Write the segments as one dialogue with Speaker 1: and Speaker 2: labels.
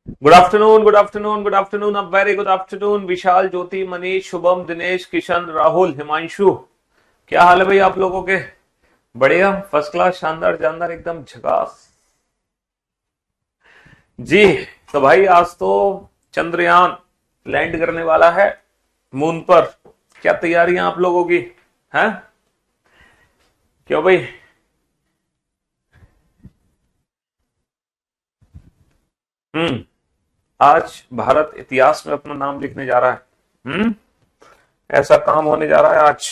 Speaker 1: Good afternoon, good afternoon, good afternoon, अब very good afternoon. विशाल, ज्योति, मनीष, शुभम, दिनेश, किशन, राहुल, हिमांशु, क्या हाल है भाई आप लोगों के? बढ़िया, फर्स्ट क्लास, शानदार जानदार, एकदम झकास जी। तो भाई आज तो चंद्रयान लैंड करने वाला है मून पर। क्या तैयारियां आप लोगों की हैं? क्यों भाई? हम्म। आज भारत इतिहास में अपना नाम लिखने जा रहा है। ऐसा काम होने जा रहा है आज।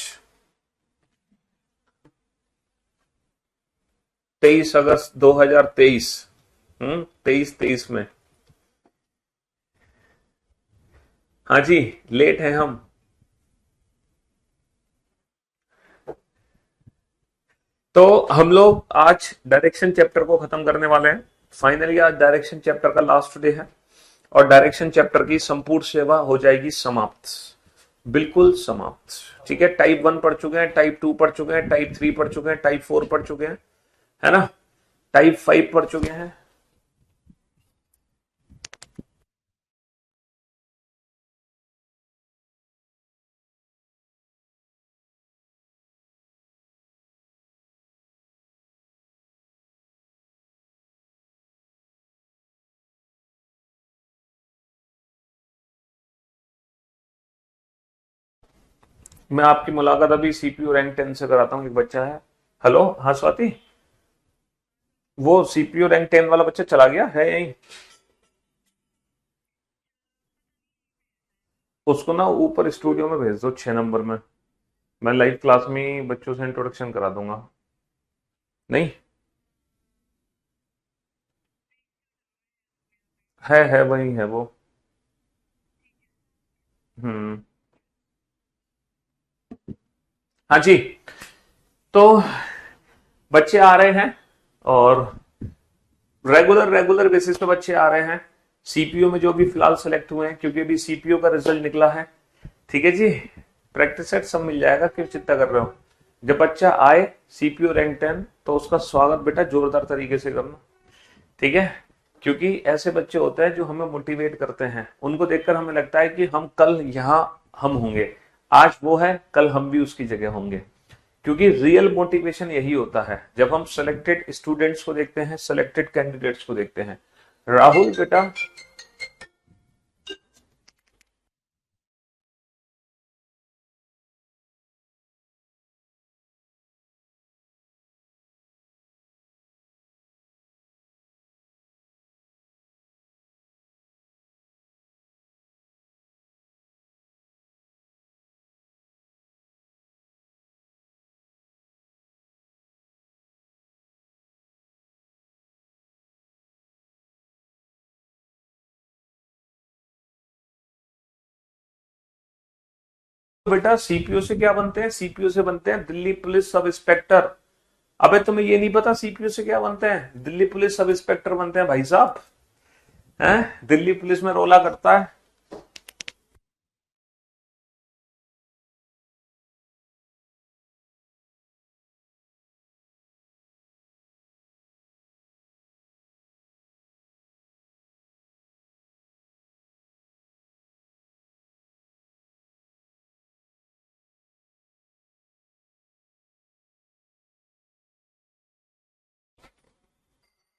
Speaker 1: 23 अगस्त 2023। 23 में। हाँ जी, लेट है हम। तो हम लोग आज डायरेक्शन चैप्टर को खत्म करने वाले हैं। फाइनली आज डायरेक्शन चैप्टर का लास्ट डे है और डायरेक्शन चैप्टर की संपूर्ण सेवा हो जाएगी समाप्त। बिल्कुल समाप्त। ठीक है, टाइप 1 पढ़ चुके हैं, टाइप 2 पढ़ चुके हैं, टाइप 3 पढ़ चुके हैं, टाइप 4 पढ़ चुके हैं, है ना? टाइप 5 पढ़ चुके हैं। मैं आपकी मुलाकात अभी सीपीयू रैंक 10 से कराता हूँ। एक बच्चा है। हेलो, हाँ स्वाति। वो सीपीयू रैंक 10 वाला बच्चा चला गया है यहीं? उसको ना ऊपर स्टूडियो में भेज दो 6 नंबर में। मैं लाइव क्लास में ही बच्चों से इंट्रोडक्शन करा दूंगा। नहीं? है वही है वो। हम्म। हाँ जी। तो बच्चे आ रहे हैं और रेगुलर रेगुलर बेसिस पे बच्चे आ रहे हैं। सीपीयू में जो भी फिलहाल सेलेक्ट हुए हैं, क्योंकि अभी सीपीयू का रिजल्ट निकला है। ठीक है जी। प्रैक्टिस सेट सब मिल जाएगा, क्यों चिंता कर रहे हो? जब बच्चा आए सीपीयू रैंक 10, तो उसका स्वागत बेटा जोरदार तरीके से करना। ठीक है? क्योंकि ऐसे बच्चे होते हैं जो हमें मोटिवेट करते हैं, उनको देखकर हमें लगता है कि हम कल यहां हम होंगे। आज वो है, कल हम भी उसकी जगह होंगे। क्योंकि रियल मोटिवेशन यही होता है जब हम सेलेक्टेड स्टूडेंट्स को देखते हैं, सेलेक्टेड कैंडिडेट्स को देखते हैं। राहुल बेटा। बेटा सीपीयू से क्या बनते हैं? सीपीयू से बनते हैं दिल्ली पुलिस सब इंस्पेक्टर। अबे तुम्हें ये नहीं पता सीपीयू से क्या बनते हैं? दिल्ली पुलिस सब इंस्पेक्टर बनते हैं भाई साहब। हैं? दिल्ली पुलिस में रोला करता है।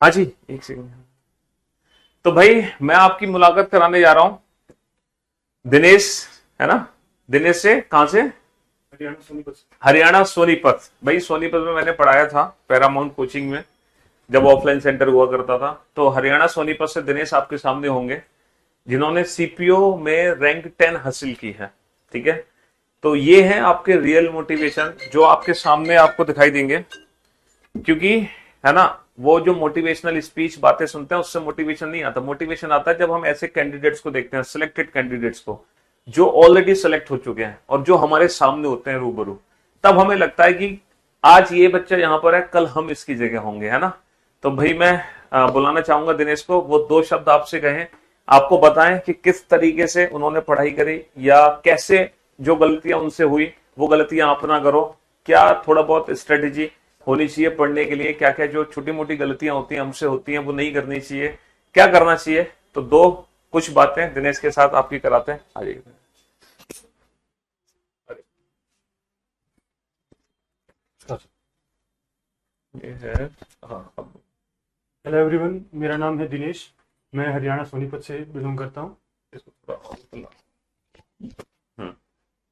Speaker 1: हाँ जी, एक सेकंड। तो भाई मैं आपकी मुलाकात कराने जा रहा हूं दिनेश, है ना? दिनेश से कहां से? हरियाणा सोनीपत। हरियाणा सोनीपत। भाई सोनीपत में मैंने पढ़ाया था पैरामाउंट कोचिंग में, जब ऑफलाइन सेंटर हुआ करता था। तो हरियाणा सोनीपत से दिनेश आपके सामने होंगे, जिन्होंने सीपीओ में रैंक 10 हासिल की है। ठीक है? तो ये है आपके रियल मोटिवेशन जो आपके सामने आपको दिखाई देंगे। क्योंकि, है ना, वो जो मोटिवेशनल स्पीच बातें सुनते हैं उससे मोटिवेशन नहीं आता। मोटिवेशन आता है जब हम ऐसे कैंडिडेट्स को देखते हैं, सिलेक्टेड कैंडिडेट्स को, जो ऑलरेडी सेलेक्ट हो चुके हैं और जो हमारे सामने होते हैं रूबरू। तब हमें लगता है कि आज ये बच्चा यहां पर है, कल हम इसकी जगह होंगे, है ना? तो भाई मैं बुलाना चाहूंगा दिनेश को। वो दो शब्द आपसे कहें, आपको बताएं कि किस तरीके से उन्होंने पढ़ाई करी, या कैसे जो गलतियां उनसे हुई वो गलतियां आप ना करो। क्या थोड़ा बहुत स्ट्रेटेजी होनी चाहिए पढ़ने के लिए? क्या क्या जो छोटी मोटी गलतियां होती हैं हमसे होती हैं वो नहीं करनी चाहिए? क्या करना चाहिए? तो दो कुछ बातें दिनेश के साथ आपकी कराते हैं। आ जाइए। ये है, हाँ अब
Speaker 2: हेलो एवरीवन, मेरा नाम है दिनेश। मैं हरियाणा सोनीपत से बिलोंग करता हूँ
Speaker 1: इसको थोड़ा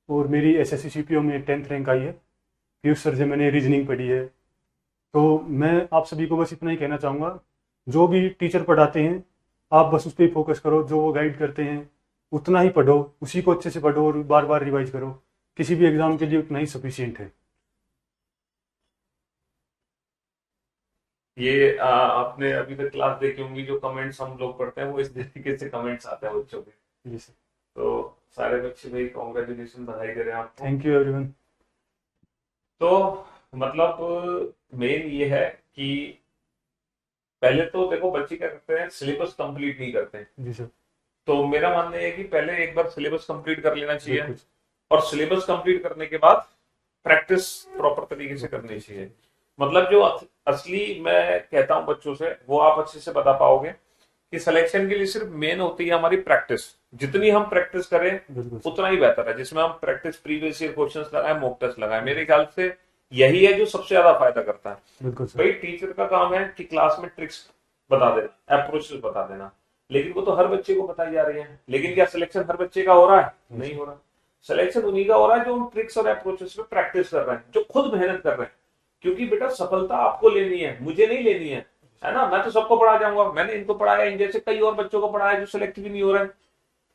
Speaker 2: और मेरी एसएससी सीपीओ में 10th रैंक आई है। पीयूष सर से मैंने रीजनिंग पढ़ी है। तो मैं आप सभी को बस इतना ही कहना चाहूँगा, जो भी टीचर पढ़ाते हैं आप बस उस पर फोकस करो, जो वो गाइड करते हैं उतना ही पढ़ो, उसी को अच्छे से पढ़ो और बार बार रिवाइज करो। किसी भी एग्ज़ाम के लिए उतना ही सफिशियंट है।
Speaker 1: ये आपने अभी तक क्लास देखी होंगी, जो कमेंट्स हम लोग पढ़ते हैं वो इस तरीके से कमेंट्स आते हैं बच्चों के।
Speaker 2: जी सर।
Speaker 1: तो सारे बच्चे भाई कॉन्ग्रेचुलेशन, बधाई दे रहे हैं आपको।
Speaker 2: Thank you everyone.
Speaker 1: तो मतलब मेन ये है कि पहले तो देखो बच्चे क्या करते हैं, सिलेबस कंप्लीट नहीं करते हैं।
Speaker 2: जी सर।
Speaker 1: तो मेरा मानना है कि पहले एक बार सिलेबस कंप्लीट कर लेना चाहिए,
Speaker 2: बिल्कुल।
Speaker 1: और सिलेबस कंप्लीट करने के बाद प्रैक्टिस प्रॉपर तरीके से करनी चाहिए। मतलब जो असली मैं कहता हूं बच्चों से, वो आप अच्छे से बता पाओगे कि सिलेक्शन के लिए सिर्फ मेन होती है हमारी प्रैक्टिस। जितनी हम प्रैक्टिस करें
Speaker 2: बिल्कुल सर।
Speaker 1: उतना ही बेहतर है। जिसमें हम प्रैक्टिस, प्रीवियस ईयर क्वेश्चंस लगाए, मॉक टेस्ट लगाए, मेरे ख्याल से यही है जो सबसे ज्यादा फायदा करता है।
Speaker 2: बिल्कुल सर।
Speaker 1: भाई टीचर का काम है कि क्लास में ट्रिक्स बता देना, अप्रोचेस बता देना, लेकिन वो तो हर बच्चे को बताई जा रही है। लेकिन क्या सिलेक्शन हर बच्चे का हो रहा है? नहीं हो रहा। सिलेक्शन उन्हीं का हो रहा है जो उन ट्रिक्स और अप्रोचेस पे प्रैक्टिस कर रहे हैं, जो खुद मेहनत कर रहे हैं। क्योंकि बेटा सफलता आपको लेनी है, मुझे नहीं लेनी है ना। मैं तो सबको पढ़ा जाऊंगा, मैंने इनको पढ़ाया, इन जैसे कई और बच्चों को पढ़ाया जो सिलेक्ट भी नहीं हो रहे हैं।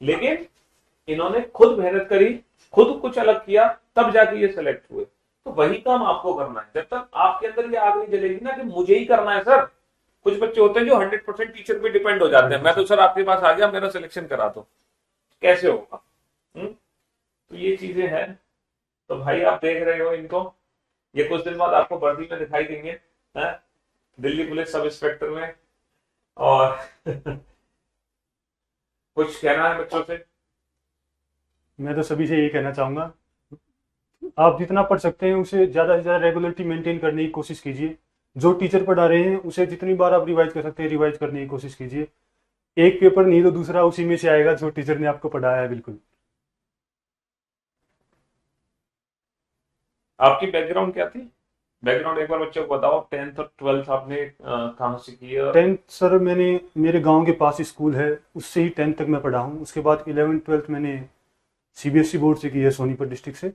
Speaker 1: लेकिन इन्होंने खुद मेहनत करी, खुद कुछ अलग किया, तब जाके ये सिलेक्ट हुए। तो वही काम आपको करना है। जब तक आपके अंदर ये आग नहीं जलेगी ना कि मुझे ही करना है सर। कुछ बच्चे होते हैं जो 100% टीचर पे डिपेंड हो जाते हैं, मैं तो सर आपके पास आ गया, मेरा सिलेक्शन करा दो, कैसे होगा? तो ये चीजें हैं। तो भाई आप देख रहे हो इनको, ये कुछ दिन बाद आपको वर्दी में दिखाई देंगे, है? दिल्ली पुलिस सब इंस्पेक्टर में। और कुछ कहना है बच्चों से?
Speaker 2: मैं तो सभी से यही कहना चाहूँगा, आप जितना पढ़ सकते हैं उसे ज़्यादा से ज़्यादा रेगुलरिटी मेंटेन करने की कोशिश कीजिए। जो टीचर पढ़ा रहे हैं उसे जितनी बार आप रिवाइज कर सकते हैं रिवाइज करने की कोशिश कीजिए। एक पेपर नहीं तो दूसरा उसी में से आएगा जो टीचर ने आपको पढ़ाया है। बिल्कुल।
Speaker 1: आपकी बैकग्राउंड क्या थी? बैकग्राउंड एक बार बच्चों को बताओ। 10th और 12th आपने कहाँ से की है?
Speaker 2: 10th सर मैंने मेरे गांव के पास ही स्कूल है, उससे ही 10th तक मैं पढ़ा हूँ। उसके बाद 11th 12th मैंने सीबीएसई बोर्ड से की है, सोनीपत डिस्ट्रिक्ट से।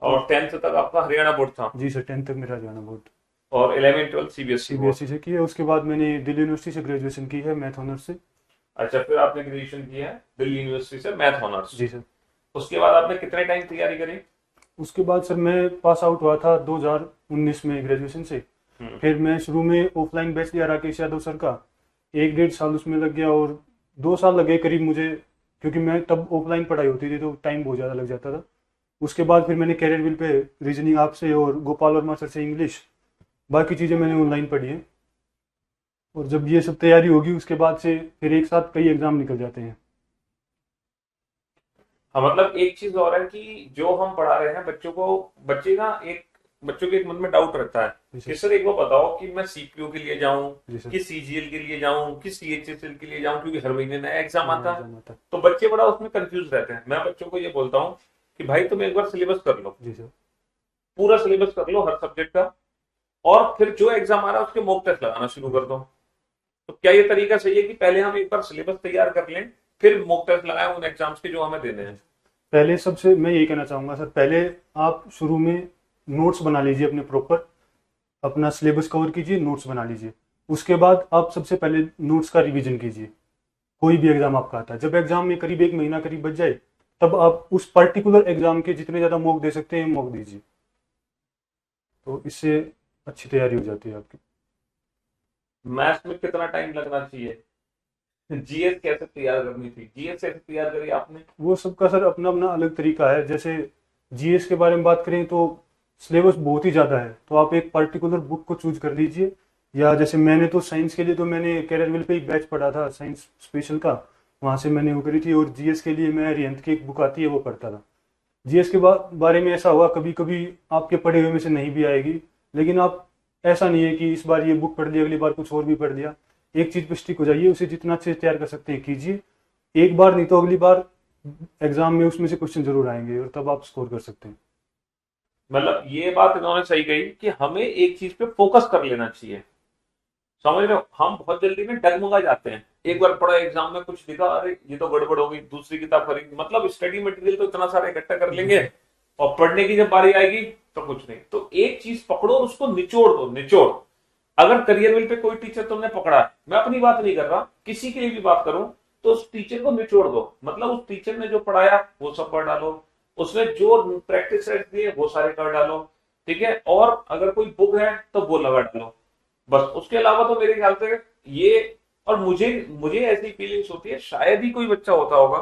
Speaker 1: और 10th तक आपका हरियाणा बोर्ड था?
Speaker 2: जी सर, 10th तक मेरा हरियाणा बोर्ड।
Speaker 1: और 11 12 सीबीएसई बोर्ड?
Speaker 2: सीबीएसई से की है। उसके बाद मैंने दिल्ली यूनिवर्सिटी से ग्रेजुएशन की है, मैथ ऑनर्स से।
Speaker 1: अच्छा, फिर आपने ग्रेजुएशन किया है दिल्ली यूनिवर्सिटी से मैथ ऑनर्स।
Speaker 2: जी सर।
Speaker 1: उसके बाद आपने कितने टाइम तैयारी करी?
Speaker 2: उसके बाद सर मैं पास आउट हुआ था 2019 में ग्रेजुएशन से। फिर मैं शुरू में ऑफलाइन बैच लिया राकेश यादव सर का, 1 डेढ़ साल उसमें लग गया और 2 साल लगे करीब मुझे, क्योंकि मैं तब ऑफलाइन पढ़ाई होती थी तो टाइम बहुत ज़्यादा लग जाता था। उसके बाद फिर मैंने कैरियर विल पे रीजनिंग आपसे और गोपाल वर्मा सर से इंग्लिश, बाकी चीज़ें मैंने ऑनलाइन पढ़ी हैं। और जब ये सब तैयारी होगी उसके बाद से फिर एक साथ कई एग्ज़ाम निकल जाते हैं।
Speaker 1: हाँ, मतलब एक चीज और है कि जो हम पढ़ा रहे हैं बच्चों को, बच्चों के एक मन में डाउट रहता है कि सर एक बार बताओ कि मैं सीपीओ के लिए जाऊं, कि सीजीएल के लिए जाऊं, कि सीएचएसएल के लिए जाऊं, क्योंकि हर महीने नया एग्जाम आता है। तो बच्चे बड़ा उसमें कंफ्यूज रहते हैं। मैं बच्चों को ये बोलता हूँ कि भाई तुम एक बार सिलेबस कर लो,
Speaker 2: जी सर।
Speaker 1: पूरा सिलेबस कर लो हर सब्जेक्ट का, और फिर जो एग्जाम आ रहा है उसके मॉक टेस्ट लगाना शुरू कर दो। तो क्या ये तरीका सही है कि पहले हम एक बार सिलेबस तैयार कर लें, फिर मॉक टेस्ट लगाएं उन एग्जाम्स के जो हमें देने हैं?
Speaker 2: पहले सबसे मैं यही कहना चाहूँगा सर, पहले आप शुरू में नोट्स बना लीजिए अपने प्रॉपर, अपना सिलेबस कवर कीजिए, नोट्स बना लीजिए। उसके बाद आप सबसे पहले नोट्स का रिवीजन कीजिए। कोई भी एग्जाम आपका आता है, जब एग्जाम में करीब 1 महीना करीब बच जाए, तब आप उस पर्टिकुलर एग्जाम के जितने ज़्यादा मॉक दे सकते हैं मॉक दीजिए। तो इससे अच्छी तैयारी हो जाती है आपकी।
Speaker 1: मैथ्स में कितना टाइम लगना चाहिए? जीएस कैसे तैयार करनी थी? जीएस कैसे तैयार करी आपने?
Speaker 2: वो सबका सर अपना अपना अलग तरीका है। जैसे जीएस के बारे में बात करें तो सिलेबस बहुत ही ज़्यादा है, तो आप एक पर्टिकुलर बुक को चूज कर लीजिए। या जैसे मैंने तो साइंस के लिए तो मैंने कैरियर पे एक बैच पढ़ा था साइंस स्पेशल का, वहाँ से मैंने वो करी थी। और जीएस के लिए मैं रियंत की एक बुक आती है वो पढ़ता था। जीएस के बारे में ऐसा हुआ, कभी कभी आपके पढ़े हुए में से नहीं भी आएगी, लेकिन आप ऐसा नहीं है कि इस बार ये बुक पढ़ ली अगली बार कुछ और भी पढ़ लिया। एक चीज पे स्टिक हो जाइए, उसे जितना अच्छे से तैयार कर सकते हैं कीजिए। एक बार नहीं तो अगली बार एग्जाम में उसमें से क्वेश्चन जरूर आएंगे और तब आप स्कोर कर सकते हैं।
Speaker 1: मतलब ये बात इन्होंने सही कही कि हमें एक चीज पे फोकस कर लेना चाहिए। समझ रहे हो, हम बहुत जल्दी में डगमगा जाते हैं। एक बार पढ़ा एग्जाम में कुछ दिखा, अरे ये तो गड़बड़ हो गई, दूसरी किताब खरीद, मतलब स्टडी मटेरियल तो इतना सारा इकट्ठा कर लेंगे और पढ़ने की जब बारी आएगी तो कुछ नहीं। तो एक चीज पकड़ो और उसको निचोड़ दो, निचोड़। अगर करियर विल पे कोई टीचर तुमने पकड़ा है, मैं अपनी बात नहीं कर रहा, किसी के लिए भी बात करूं, तो उस टीचर को निचोड़ दो। मतलब उस टीचर ने जो पढ़ाया वो सब पढ़ डालो, उसने जो प्रैक्टिस दिए वो सारे कर डालो, ठीक है। और अगर कोई बुक है तो वो लगा डालो, बस। उसके अलावा तो मेरे ख्याल से ये, और मुझे मुझे ऐसी फीलिंग्स होती है, शायद ही कोई बच्चा होता होगा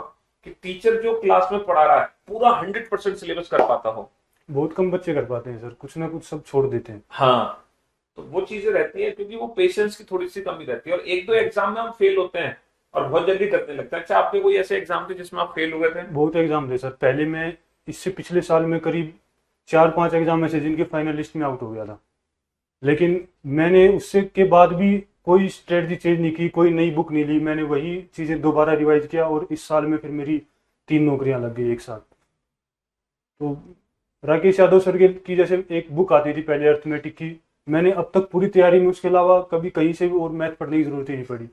Speaker 1: कि टीचर जो क्लास में पढ़ा रहा है पूरा 100% सिलेबस कर पाता हो।
Speaker 2: बहुत कम बच्चे कर पाते हैं सर, कुछ ना कुछ सब छोड़ देते हैं।
Speaker 1: हाँ, तो वो चीजें रहती है क्योंकि वो पेशेंस की थोड़ी सी कमी रहती है, और एक दो एग्जाम में हम फेल होते हैं और बहुत जल्दी करने लगते हैं। अच्छा, आपके कोई ऐसे एग्जाम थे जिसमें आप फेल हुए थे?
Speaker 2: बहुत एग्जाम थे सर, पहले मैं इससे पिछले साल में करीब 4-5 एग्जाम ऐसे जिनके फाइनल लिस्ट में आउट हो गया था, लेकिन मैंने उससे के बाद भी कोई स्ट्रेटजी चेंज नहीं की, कोई नई बुक नहीं ली, मैंने वही चीज़ें दोबारा रिवाइज किया और इस साल में फिर मेरी 3 नौकरियां लग गई एक साथ। तो राकेश यादव सर की जैसे एक बुक आती थी पहले अर्थमेटिक की, मैंने अब तक पूरी तैयारी में उसके अलावा कभी कहीं से भी और मैथ पढ़ने की जरूरत ही नहीं पड़ी,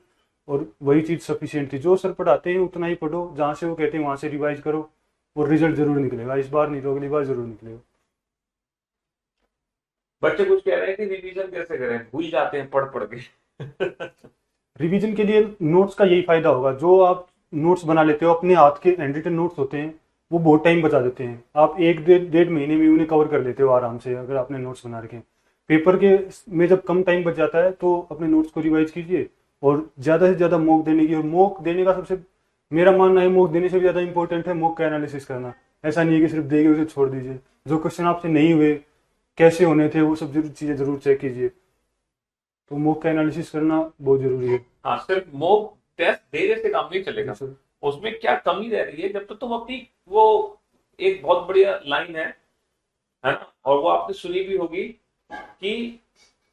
Speaker 2: और वही चीज़ सफिशियंट थी। जो सर पढ़ाते हैं उतना ही पढ़ो, जहाँ से वो कहते हैं वहाँ से रिवाइज करो और रिजल्ट जरूर निकलेगा, इस बार नहीं तो अगली बार जरूर निकलेगा।
Speaker 1: बच्चे कुछ कह रहे हैं कि रिवीजन कैसे करें, भूल जाते हैं पढ़ पढ़ के।
Speaker 2: रिवीजन के लिए नोट्स का यही फायदा होगा, जो आप नोट्स बना लेते हो अपने हाथ के हैंड रिटन नोट्स होते हैं, वो बहुत टाइम बचा देते हैं। आप 1-1.5 महीने में उन्हें कवर कर लेते हो आराम से अगर आपने नोट्स बना रखे हैं। पेपर के में जब कम टाइम बच जाता है तो अपने नोट्स को रिवाइज कीजिए और ज़्यादा से ज़्यादा मॉक देने की, और मॉक देने का सबसे मेरा मानना है मॉक देने से भी ज़्यादा इंपॉर्टेंट है मॉक का एनालिसिस करना। ऐसा नहीं है कि सिर्फ देके उसे छोड़ दीजिए, जो क्वेश्चन आपसे नहीं हुए, कैसे होने थे, वो सब चीज़ें जरूर चेक कीजिए। तो मॉक का एनालिसिस करना बहुत जरूरी है।
Speaker 1: हाँ, सिर्फ मॉक टेस्ट देने से काम नहीं चलेगा,
Speaker 2: सर
Speaker 1: उसमें क्या कमी रह रही है। जब तक तुम अपनी, वो एक बहुत बढ़िया लाइन है ना, और वो आपने सुनी भी होगी कि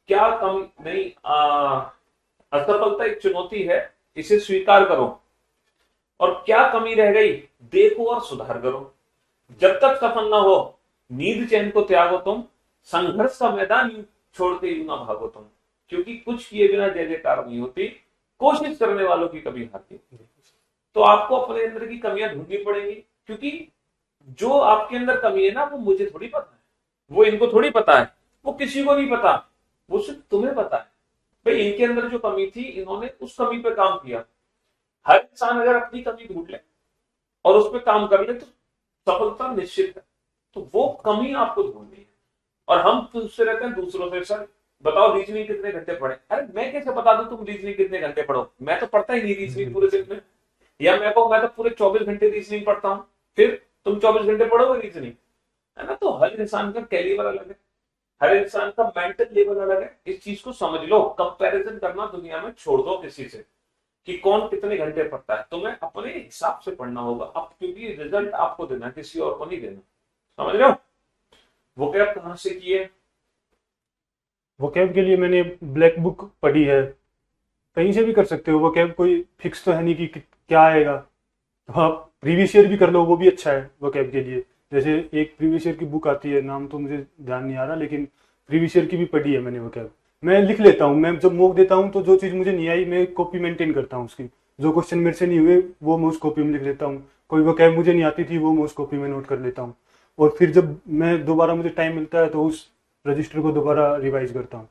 Speaker 1: क्या कमी नहीं, असफलता एक चुनौती है, इसे स्वीकार करो, और क्या कमी रह गई देखो और सुधार करो। जब तक सफल ना हो नींद चैन को त्यागो तुम, संघर्ष का मैदान यूं छोड़ के यूं ना भागो तुम, क्योंकि कुछ किए बिना जय जयकार नहीं होती, कोशिश करने वालों की कभी हार नहीं होती। तो आपको अपने अंदर की कमियां ढूंढनी पड़ेंगी, क्योंकि जो आपके अंदर कमी है ना, वो मुझे थोड़ी पता है, वो इनको थोड़ी पता है, वो किसी को नहीं पता, वो सिर्फ तुम्हें पता है। भाई इनके अंदर जो कमी थी, इन्होंने उस कमी पे काम किया। हर इंसान अगर अपनी कमी ढूंढ ले और उस पर काम कर ले तो सफलता निश्चित है। तो वो कमी आपको ढूंढनी है। और हम पूछते रहते हैं दूसरों से, सर बताओ रीजनिंग कितने घंटे पढ़े। अरे मैं कैसे बता दूं तुम रीजनिंग कितने घंटे पढ़ो, मैं तो पढ़ता ही नहीं रीजनिंग पूरे दिन में। या मैं कहूं मैं तो पूरे 24 घंटे रीजनिंग पढ़ता हूं, फिर तुम 24 घंटे पढ़ोगे रीजनिंग, है ना। तो हर इंसान का कैलिबर अलग है, हर इंसान का मेंटल लेवल अलग है। इस चीज को समझ लो, कंपैरिजन करना दुनिया में छोड़ दो किसी से कि कौन कितने घंटे पढ़ता है। तुम्हें अपने हिसाब से पढ़ना होगा अब, क्योंकि रिजल्ट आपको देना है, किसी और को नहीं देना। समझ रहे हो। वो क्या कहां से किए?
Speaker 2: वोकैब के लिए मैंने ब्लैक बुक पढ़ी है, कहीं से भी कर सकते हो। वोकैब कोई फिक्स तो है नहीं कि क्या आएगा, तो आप प्रीवियस ईयर भी कर लो, वो भी अच्छा है वोकैब के लिए। जैसे एक प्रीवियस ईयर की बुक आती है, नाम तो मुझे ध्यान नहीं आ रहा, लेकिन प्रीवियस ईयर की भी पढ़ी है मैंने वोकैब। मैं लिख लेता हूँ, मैं जब मॉक देता हूँ तो जो चीज़ मुझे नहीं आई मैं कॉपी मेंटेन करता हूँ उसकी, जो क्वेश्चन मेरे से नहीं हुए वो मैं उस कॉपी में लिख लेता हूँ। कोई वोकैब मुझे नहीं आती थी वो मैं उस कॉपी में नोट कर लेता हूँ, और फिर जब मैं दोबारा मुझे टाइम मिलता है तो उस रजिस्टर को दोबारा रिवाइज करता हूँ।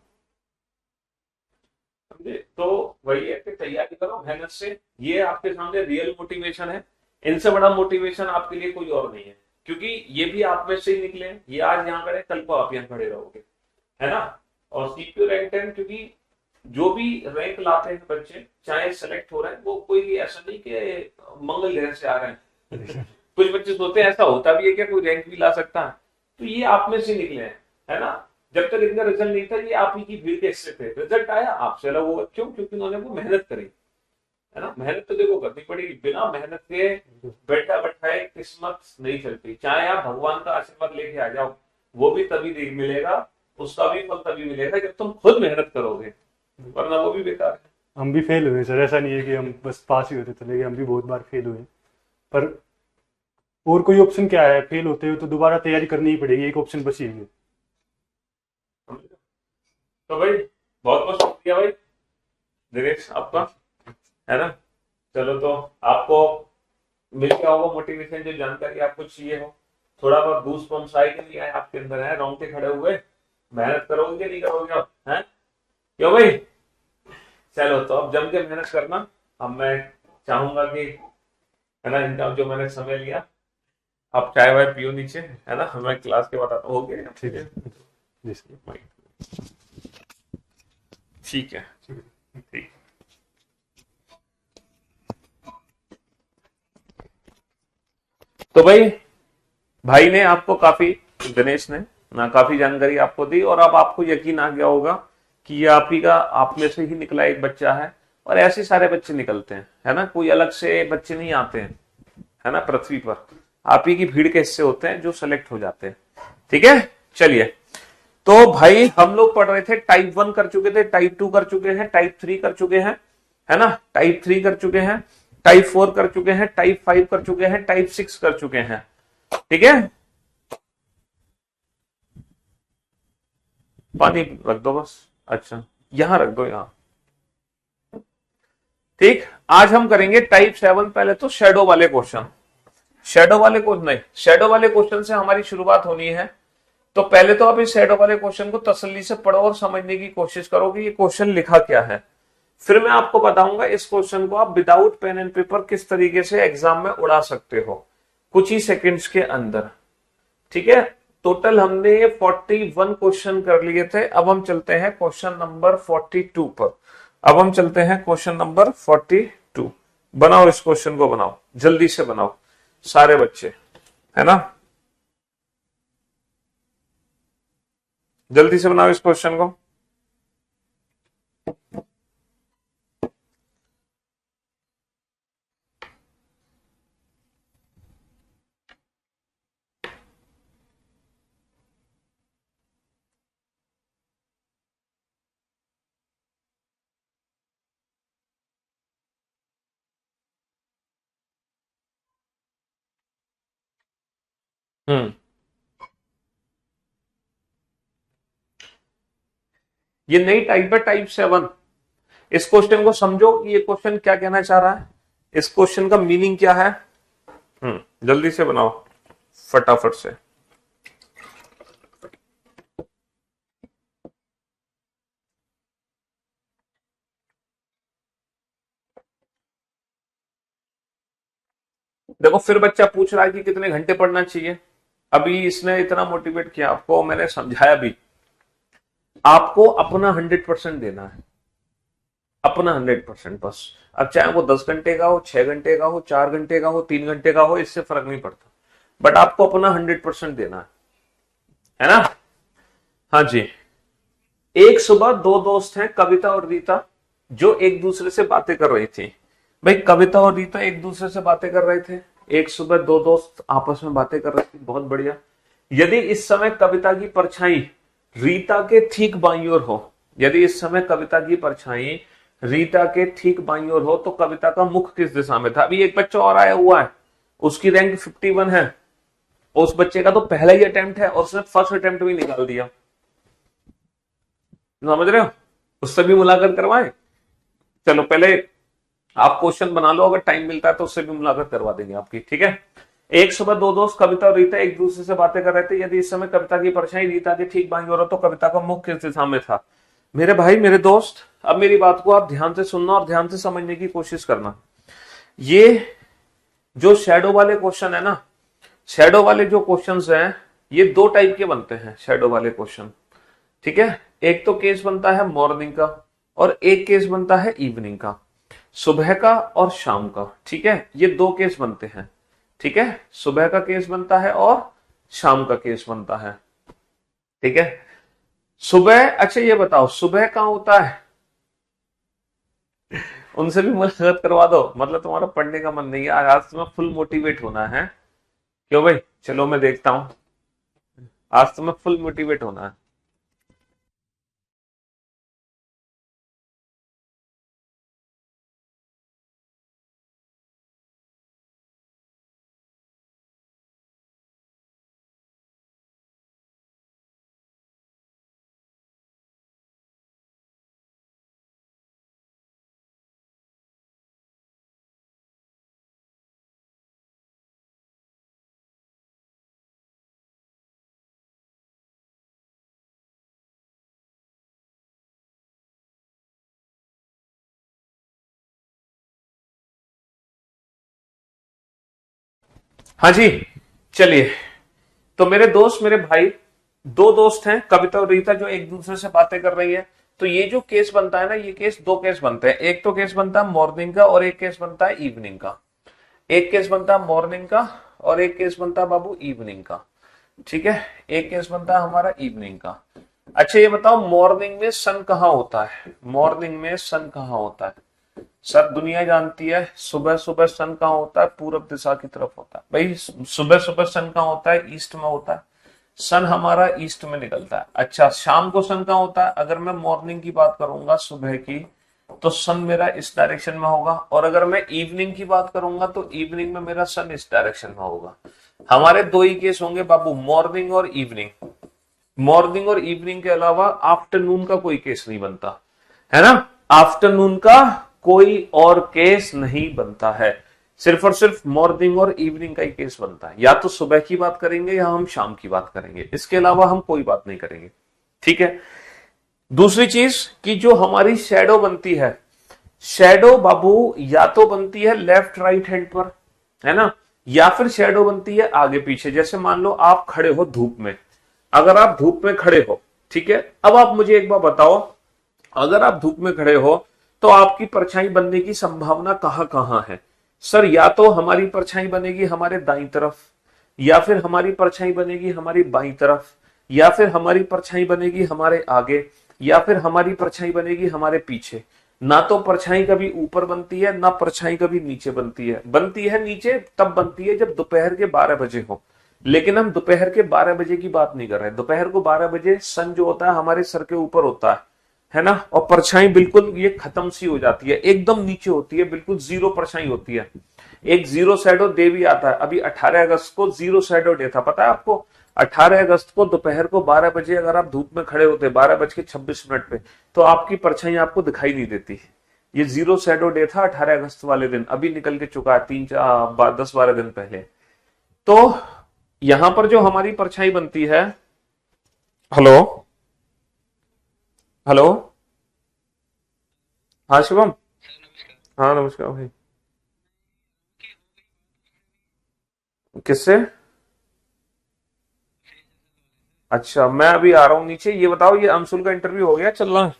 Speaker 1: समझे। तो वही है कि तैयारी करो मेहनत से, ये आपके सामने रियल मोटिवेशन है। इनसे बड़ा मोटिवेशन आपके लिए कोई और नहीं है, क्योंकि ये भी आप में से ही निकले हैं। ये आज यहाँ खड़े, कल को आप यहाँ खड़े रहोगे, है ना। और सीपीयू रैंक 10, क्योंकि जो भी रैंक लाते हैं बच्चे, चाहे सेलेक्ट हो रहे हैं, वो कोई ऐसा नहीं कि मंगल ग्रह से आ रहे हैं। कुछ बच्चे सोचते हैं ऐसा होता भी है क्या, कोई रैंक भी ला सकता है। तो ये आप में से निकले हैं, है ना। जब तक इनका रिजल्ट नहीं था ये आप ही की भीड़ के हिस्से थे, रिजल्ट आया आपसे अलग होगा। क्यों? क्योंकि उन्होंने वो मेहनत करी, है ना। मेहनत तो देखो करनी पड़ेगी, बिना मेहनत के बैठा बैठाए किस्मत नहीं चलती। चाहे आप भगवान का आशीर्वाद लेके आ जाओ, वो भी तभी मिलेगा, उसका भी फल तभी मिलेगा जब तुम खुद मेहनत करोगे, वरना वो भी बेकार है।
Speaker 2: हम भी फेल हुए सर, ऐसा नहीं है कि हम बस पास ही होते चले गए, हम भी बहुत बार फेल हुए। पर और कोई ऑप्शन क्या है, फेल होते हो तो दोबारा तैयारी करनी ही पड़ेगी, एक ऑप्शन बची है।
Speaker 1: तो भाई बहुत बहुत शुक्रिया भाई दिनेश आपका, है ना। चलो तो आपको मिल गया होगा मोटिवेशन, जो जानकारी आपको चाहिए हो, थोड़ा बहुत बूस्ट पंप आए कि नहीं आए आपके अंदर, है रोंगटे खड़े हुए, मेहनत करोगे कि नहीं करोगे आप, हैं क्यों भाई। चलो तो अब जम के मेहनत करना। अब मैं चाहूंगा कि, है ना, इनका जो मैंने समय लिया, आप चाय वाय पियो नीचे, है ना, मैं क्लास के बताता हूँ। हो गया
Speaker 2: ठीक है जी सर।
Speaker 1: ठीक है ठीक। तो भाई ने आपको काफी, दिनेश ने ना काफी जानकारी आपको दी, और अब आपको यकीन आ गया होगा कि ये आप ही का, आप में से ही निकला एक बच्चा है, और ऐसे सारे बच्चे निकलते हैं, है ना, कोई अलग से बच्चे नहीं आते हैं, है ना, पृथ्वी पर आप ही की भीड़ के हिस्से होते हैं जो सेलेक्ट हो जाते हैं। ठीक है, चलिए। तो भाई हम लोग पढ़ रहे थे, टाइप 1 कर चुके थे, टाइप 2 कर चुके हैं, टाइप 3 कर चुके हैं, है ना, टाइप 3 कर चुके हैं, टाइप 4 कर चुके हैं, टाइप 5 कर चुके हैं, टाइप 6 कर चुके हैं। ठीक है, पानी रख दो बस, अच्छा यहां रख दो, यहां। ठीक, आज हम करेंगे टाइप 7। पहले तो शेडो वाले क्वेश्चन, शेडो वाले क्वेश्चन नहीं, शेडो वाले क्वेश्चन से हमारी शुरुआत होनी है। तो पहले तो आप इस शेडो वाले क्वेश्चन को तसल्ली से पढ़ो और समझने की कोशिश करो कि ये क्वेश्चन लिखा क्या है। फिर मैं आपको बताऊंगा इस क्वेश्चन को आप विदाउट पेन एंड पेपर किस तरीके से एग्जाम में उड़ा सकते हो, कुछ ही सेकंड्स के अंदर। ठीक है, टोटल हमने 41 क्वेश्चन कर लिए थे। अब हम चलते हैं क्वेश्चन नंबर 42 पर। अब हम चलते हैं क्वेश्चन नंबर 42। बनाओ इस क्वेश्चन को, बनाओ जल्दी से बनाओ सारे बच्चे, है ना, जल्दी से बनाओ इस क्वेश्चन को। हम्म, ये नई टाइप है, टाइप 7। इस क्वेश्चन को समझो कि ये क्वेश्चन क्या कहना चाह रहा है, इस क्वेश्चन का मीनिंग क्या है। जल्दी से बनाओ फटाफट से। देखो फिर बच्चा पूछ रहा है कि कितने घंटे पढ़ना चाहिए। अभी इसने इतना मोटिवेट किया आपको, मैंने समझाया भी, आपको अपना 100% देना है, अपना 100% बस। अब चाहे वो 10 घंटे का हो, 6 घंटे का हो, 4 घंटे का हो, 3 घंटे का हो, इससे फर्क नहीं पड़ता, बट आपको अपना 100% देना है ना। हाँ जी। एक सुबह दो दोस्त हैं, कविता और रीता, जो एक दूसरे से बातें कर रही थी। भाई कविता और रीता एक दूसरे से बातें कर रहे थे, एक सुबह दो दोस्त आपस में बातें कर रहे थे, बहुत बढ़िया। यदि इस समय कविता की परछाई रीता के ठीक बाईं ओर हो, यदि इस समय कविता की परछाई रीता के ठीक बाईं ओर हो, तो कविता का मुख किस दिशा में था। अभी एक बच्चा और आया हुआ है, उसकी रैंक 51 है, उस बच्चे का तो पहला ही अटेम्प्ट है और उसने फर्स्ट अटेम्प्ट भी निकाल दिया, समझ रहे हो, उससे भी मुलाकात करवाए। चलो पहले आप क्वेश्चन बना लो, अगर टाइम मिलता है तो उससे भी मुलाकात करवा देंगे आपकी। ठीक है, एक सुबह दो दोस्त कविता और रीता एक दूसरे से बातें कर रहे थे, यदि इस समय कविता की परछाई रीता के ठीक बाईं ओर हो, तो कविता का मुख किस दिशा में था। मेरे भाई मेरे दोस्त, अब मेरी बात को आप ध्यान से सुनना और ध्यान से समझने की कोशिश करना। ये जो शैडो वाले क्वेश्चन है ना, शैडो वाले जो क्वेश्चंस हैं, ये दो टाइप के बनते हैं शैडो वाले क्वेश्चन। ठीक है, एक तो केस बनता है मॉर्निंग का, और एक केस बनता है इवनिंग का, सुबह का और शाम का। ठीक है, ये दो केस बनते हैं। ठीक है, सुबह का केस बनता है और शाम का केस बनता है। ठीक है, सुबह, अच्छा ये बताओ सुबह कहाँ होता है, उनसे भी मुलाकात करवा दो। मतलब तुम्हारा पढ़ने का मन नहीं है आज, तुम्हें फुल मोटिवेट होना है। क्यों भाई, चलो मैं देखता हूं, आज तुम्हें फुल मोटिवेट होना है। हाँ जी, चलिए। तो मेरे दोस्त, मेरे भाई, दो दोस्त हैं कविता और रीता, जो एक दूसरे से बातें कर रही है। तो ये जो केस बनता है ना, ये केस, दो केस बनते हैं। एक तो केस बनता है मॉर्निंग का और एक केस बनता है इवनिंग का। एक केस बनता है मॉर्निंग का और एक केस बनता है बाबू इवनिंग का। ठीक है, एक केस बनता है हमारा इवनिंग का। अच्छा ये बताओ, मॉर्निंग में सन कहाँ होता है? मॉर्निंग में सन कहाँ होता है? सर दुनिया जानती है, सुबह सुबह सन कहाँ होता है? पूरब दिशा की तरफ होता है भाई। सुबह सुबह सन कहाँ होता है? ईस्ट में होता है। सन हमारा ईस्ट में निकलता है। अच्छा, शाम को सन कहाँ होता है? अगर मैं मॉर्निंग की बात करूंगा, सुबह की, तो सन मेरा इस डायरेक्शन में होगा। और अगर मैं इवनिंग की बात करूंगा तो इवनिंग में मेरा सन इस डायरेक्शन में होगा। हमारे दो ही केस होंगे बाबू, मॉर्निंग और इवनिंग। मॉर्निंग और इवनिंग के अलावा आफ्टरनून का कोई केस नहीं बनता, है ना? आफ्टरनून का कोई और केस नहीं बनता है। सिर्फ और सिर्फ मॉर्निंग और इवनिंग का ही केस बनता है। या तो सुबह की बात करेंगे या हम शाम की बात करेंगे, इसके अलावा हम कोई बात नहीं करेंगे। ठीक है। दूसरी चीज कि जो हमारी शेडो बनती है, शेडो बाबू या तो बनती है लेफ्ट राइट हैंड पर, है ना, या फिर शेडो बनती है आगे पीछे। जैसे मान लो आप खड़े हो धूप में, अगर आप धूप में खड़े हो, ठीक है, अब आप मुझे एक बार बताओ, अगर आप धूप में खड़े हो तो आपकी परछाई बनने की संभावना कहां कहां है? सर या तो हमारी परछाई बनेगी हमारे दाईं तरफ, या फिर हमारी परछाई बनेगी हमारी बाईं तरफ, या फिर हमारी परछाई बनेगी हमारे आगे, या फिर हमारी परछाई बनेगी हमारे पीछे। ना तो परछाई कभी ऊपर बनती है, ना परछाई कभी नीचे बनती है। बनती है नीचे तब बनती है जब दोपहर के 12 बजे हो। लेकिन हम दोपहर के 12 बजे की बात नहीं कर रहे। दोपहर को 12 बजे सन जो होता है हमारे सर के ऊपर होता है ना, और परछाई बिल्कुल ये खत्म सी हो जाती है, एकदम नीचे होती है, बिल्कुल जीरो परछाई होती है। एक जीरो शैडो डे भी आता है। अभी 18 अगस्त को जीरो शैडो डे था, पता है आपको? 18 अगस्त को दोपहर को 12 बजे अगर आप धूप में खड़े होते, 12:26 पे, तो आपकी परछाई आपको दिखाई नहीं देती। ये जीरो शैडो डे था 18 अगस्त वाले दिन, अभी निकल के चुका है 10-12 दिन पहले। तो यहां पर जो हमारी परछाई बनती है, हेलो हेलो, हाँ शिवम, हाँ नमस्कार भाई। किससे? अच्छा, मैं अभी आ रहा हूँ नीचे। ये बताओ, ये अंशुल का इंटरव्यू हो गया, चल रहा है?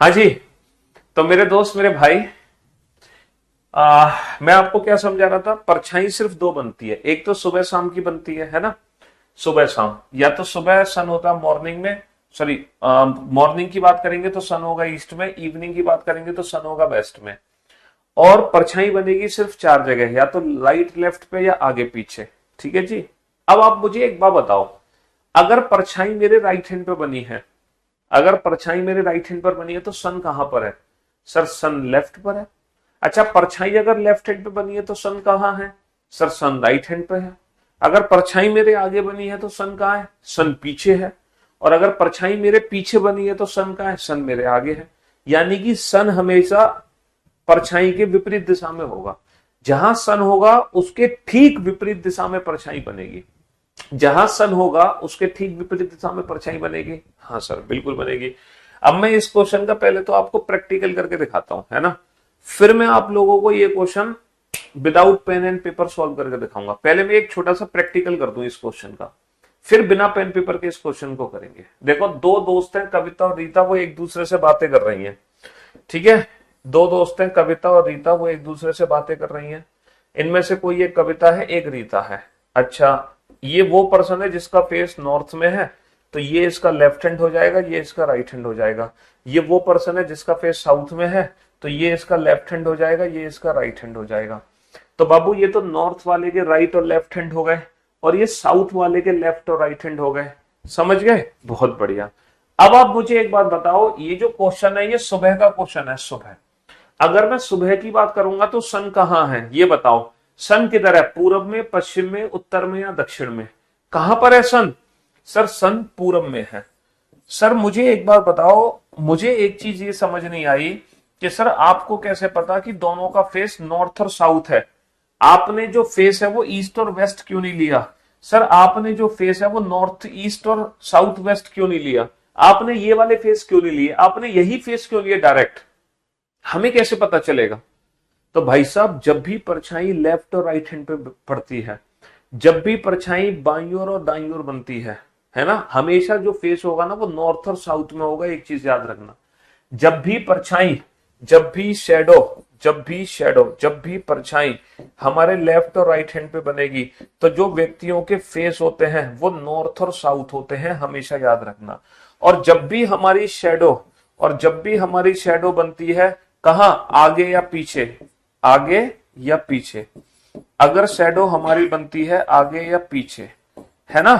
Speaker 1: हाँ जी। तो मेरे दोस्त, मेरे भाई, मैं आपको क्या समझा रहा था? परछाई सिर्फ दो बनती है, एक तो सुबह शाम की बनती है ना, सुबह शाम। या तो सुबह सन होता है मॉर्निंग में, सॉरी, मॉर्निंग की बात करेंगे तो सन होगा ईस्ट में, इवनिंग की बात करेंगे तो सन होगा वेस्ट में। और परछाई बनेगी सिर्फ चार जगह, या तो राइट लेफ्ट पे या आगे पीछे। ठीक है जी। अब आप मुझे एक बात बताओ, अगर परछाई मेरे राइट हैंड पे बनी है, अगर परछाई मेरे राइट हैंड पर बनी है तो सन कहां पर है? सर सन लेफ्ट पर है। अच्छा, परछाई अगर लेफ्ट हैंड पे बनी है तो सन कहां है? सर सन राइट हैंड पे है। अगर परछाई मेरे आगे बनी है तो सन कहां है? सन पीछे है। और अगर परछाई मेरे पीछे बनी है तो सन कहां है? सन मेरे आगे है। यानी कि सन हमेशा परछाई के विपरीत दिशा में होगा। जहां सन होगा उसके ठीक विपरीत दिशा में परछाई बनेगी। जहां सन होगा उसके ठीक विपरीत दिशा में परछाई बनेगी। हाँ सर, बिल्कुल बनेगी। अब मैं इस क्वेश्चन का पहले तो आपको प्रैक्टिकल करके दिखाता हूं, है ना, फिर मैं आप लोगों को ये question without pen and paper solve करके दिखाऊंगा। पहले मैं एक छोटा सा प्रैक्टिकल कर दूं इस क्वेश्चन का, फिर बिना पेन पेपर के इस क्वेश्चन को करेंगे। देखो, दो दोस्त हैं कविता और रीता, वो एक दूसरे से बातें कर रही हैं। ठीक है, दो दोस्त हैं कविता और रीता, वो एक दूसरे से बातें कर रही हैं। इनमें से कोई एक कविता है, एक रीता है। अच्छा, ये वो पर्सन है जिसका फेस नॉर्थ में है, तो ये इसका लेफ्ट हैंड हो जाएगा, ये इसका राइट हैंड हो जाएगा। ये वो पर्सन है जिसका फेस साउथ में है, तो ये इसका लेफ्ट हैंड हो जाएगा, ये इसका राइट हैंड हो जाएगा। तो बाबू ये तो नॉर्थ वाले के राइट और लेफ्ट हैंड हो गए, और ये साउथ वाले के लेफ्ट और राइट हैंड हो गए। समझ गए? बहुत बढ़िया। अब आप मुझे एक बात बताओ, ये जो क्वेश्चन है ये सुबह का क्वेश्चन है, सुबह। अगर मैं सुबह की बात करूंगा तो सन कहाँ है ये बताओ। सन किधर है? पूरब में, पश्चिम में, उत्तर में या दक्षिण में? कहां पर है सन? सर सन पूरब में है। सर मुझे एक बात बताओ, मुझे एक चीज ये समझ नहीं आई कि सर आपको कैसे पता कि दोनों का फेस नॉर्थ और साउथ है? आपने जो फेस है वो ईस्ट और वेस्ट क्यों नहीं लिया? सर आपने जो फेस है वो नॉर्थ ईस्ट और साउथ वेस्ट क्यों नहीं लिया? आपने ये वाले फेस क्यों नहीं लिए? आपने यही फेस क्यों लिए डायरेक्ट? हमें कैसे पता चलेगा? तो भाई साहब, जब भी परछाई लेफ्ट और राइट हैंड पे पड़ती है, जब भी परछाई बाईं ओर और दाईं ओर बनती है ना, हमेशा जो फेस होगा ना वो नॉर्थ और साउथ में होगा। एक चीज याद रखना, जब भी परछाई, जब भी शैडो, जब भी परछाई हमारे लेफ्ट और राइट हैंड पे बनेगी, तो जो व्यक्तियों के फेस होते हैं वो नॉर्थ और साउथ होते हैं, हमेशा याद रखना। और जब भी हमारी शैडो बनती है, कहां? आगे या पीछे? आगे या पीछे? अगर शैडो हमारी बनती है आगे या पीछे, है ना,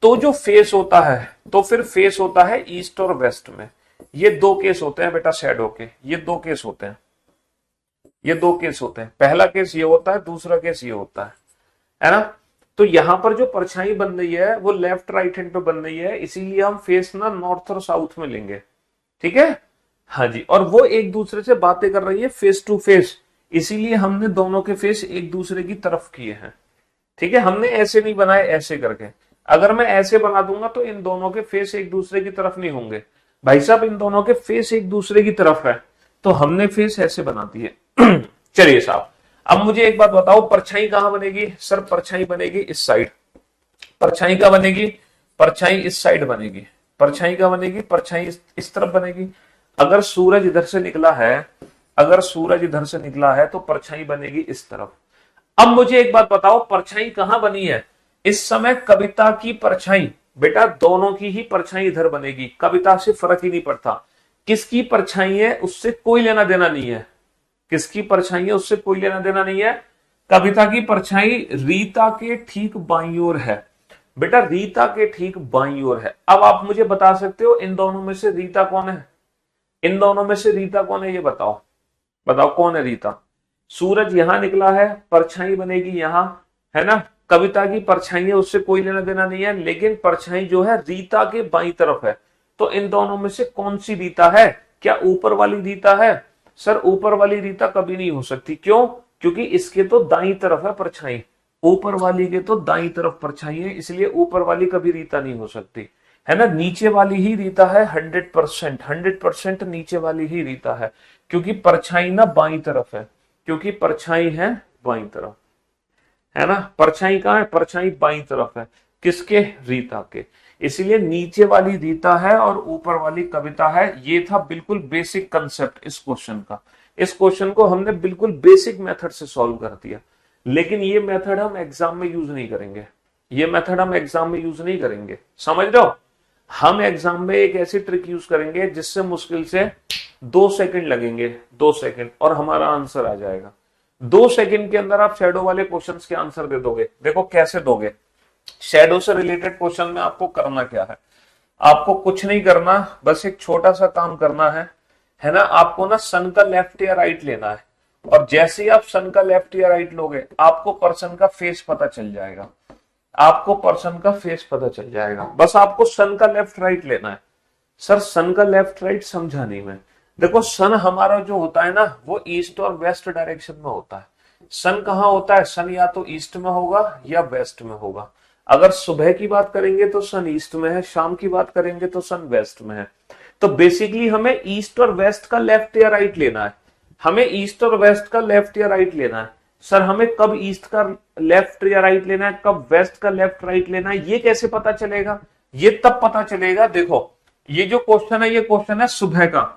Speaker 1: तो जो फेस होता है, तो फिर फेस होता है ईस्ट और वेस्ट में। ये दो केस होते हैं बेटा शैडो के, ये दो केस होते हैं, ये दो केस होते हैं। पहला केस ये होता है, दूसरा केस ये होता है ना। तो यहां पर जो परछाई बन रही है वो लेफ्ट राइट हैंड पे बन रही है, इसीलिए हम फेस ना नॉर्थ और साउथ में लेंगे। ठीक है? हाँ जी। और वो एक दूसरे से बातें कर रही है फेस टू फेस, इसीलिए हमने दोनों के फेस एक दूसरे की तरफ किए हैं। ठीक है? हमने ऐसे नहीं बनाए ऐसे करके। अगर मैं ऐसे बना दूंगा तो इन दोनों के फेस एक दूसरे की तरफ नहीं होंगे। भाई साहब इन दोनों के फेस एक दूसरे की तरफ है, तो हमने फेस ऐसे बना दिए। चलिए साहब, अब मुझे एक बात बताओ, परछाई कहां बनेगी? सर परछाई बनेगी इस साइड। परछाई का बनेगी? परछाई इस साइड बनेगी। परछाई का बनेगी? परछाई इस तरफ बनेगी। अगर सूरज इधर से निकला है, अगर सूरज इधर से निकला है तो परछाई बनेगी इस तरफ। अब मुझे एक बात बताओ, परछाई कहां बनी है इस समय? कविता की परछाई। बेटा दोनों की ही परछाई इधर बनेगी, कविता से फर्क ही नहीं पड़ता। किसकी परछाई है उससे कोई लेना देना नहीं है, किसकी परछाई है उससे कोई लेना देना नहीं है। कविता की परछाई रीता के ठीक बाईं ओर है। बेटा रीता के ठीक बाईं ओर है। अब आप मुझे बता सकते हो इन दोनों में से रीता कौन है? इन दोनों में से रीता कौन है ये बताओ, बताओ कौन है रीता? सूरज यहां निकला है, परछाई बनेगी यहां, है ना। कविता की परछाई है उससे कोई लेना देना नहीं है, लेकिन परछाई जो है रीता के बाईं तरफ है। तो इन दोनों में से कौन सी रीता है? क्या ऊपर वाली रीता है? सर ऊपर वाली रीता कभी नहीं हो सकती। क्यों? क्योंकि इसके तो दाईं तरफ है परछाई, ऊपर वाली के तो दाईं तरफ परछाई है, इसलिए ऊपर वाली कभी रीता नहीं हो सकती, है ना। नीचे वाली ही रीता है 100%, 100% नीचे वाली ही रीता है, क्योंकि परछाई ना बाईं तरफ है, क्योंकि परछाई है बाईं तरफ, है ना। परछाई कहां है? परछाई बाईं तरफ है, किसके? रीता के। इसलिए नीचे वाली रीता है और ऊपर वाली कविता है। ये था बिल्कुल बेसिक कंसेप्ट इस क्वेश्चन का। इस क्वेश्चन को हमने बिल्कुल बेसिक मेथड से सॉल्व कर दिया, लेकिन ये मेथड हम एग्जाम में यूज नहीं करेंगे, ये मेथड हम एग्जाम में यूज नहीं करेंगे, समझ रहे हो। हम एग्जाम में एक ऐसी ट्रिक यूज करेंगे जिससे मुश्किल से 2 सेकंड लगेंगे, 2 सेकंड, और हमारा आंसर आ जाएगा। 2 सेकंड के अंदर आप शैडो वाले क्वेश्चंस के आंसर दे दोगे। देखो कैसे दोगे। शैडो से रिलेटेड क्वेश्चन में आपको करना क्या है? आपको कुछ नहीं करना, बस एक छोटा सा काम करना है ना। आपको ना सन का लेफ्ट या राइट लेना है, और जैसे ही आप सन का लेफ्ट या राइट लोगे आपको पर्सन का फेस पता चल जाएगा, आपको पर्सन का फेस पता चल जाएगा। बस आपको सन का लेफ्ट राइट लेना है। सर सन का लेफ्ट राइट समझा नहीं मैं। देखो सन हमारा जो होता है ना वो ईस्ट और वेस्ट डायरेक्शन में होता है। सन कहाँ होता है? सन या तो ईस्ट में होगा या वेस्ट में होगा। अगर सुबह की बात करेंगे तो सन ईस्ट में है, शाम की बात करेंगे तो सन वेस्ट में है। तो बेसिकली हमें ईस्ट और वेस्ट का लेफ्ट या राइट लेना है, हमें ईस्ट और वेस्ट का लेफ्ट या राइट लेना है। सर हमें कब ईस्ट का लेफ्ट या राइट लेना है, कब वेस्ट का लेफ्ट राइट लेना है, ये कैसे पता चलेगा? ये तब पता चलेगा, देखो ये जो क्वेश्चन है ये क्वेश्चन है सुबह का।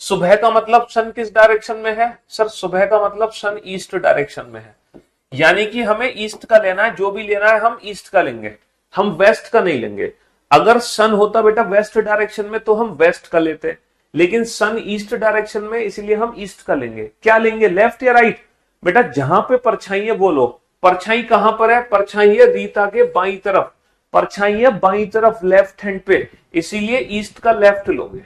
Speaker 1: सुबह का मतलब सन किस डायरेक्शन में है? सर सुबह का मतलब सन ईस्ट डायरेक्शन में है। यानी कि हमें ईस्ट का लेना है, जो भी लेना है हम ईस्ट का लेंगे, हम वेस्ट का नहीं लेंगे। अगर सन होता बेटा वेस्ट डायरेक्शन में तो हम वेस्ट का लेते, लेकिन सन ईस्ट डायरेक्शन में, इसलिए हम ईस्ट का लेंगे। क्या लेंगे, लेफ्ट या राइट? बेटा जहां पे परछाई है वो लो। परछाई कहां पर है? परछाई है रीता के बाईं तरफ, परछाई है बाईं तरफ लेफ्ट हैंड पे, इसीलिए ईस्ट का लेफ्ट लोगे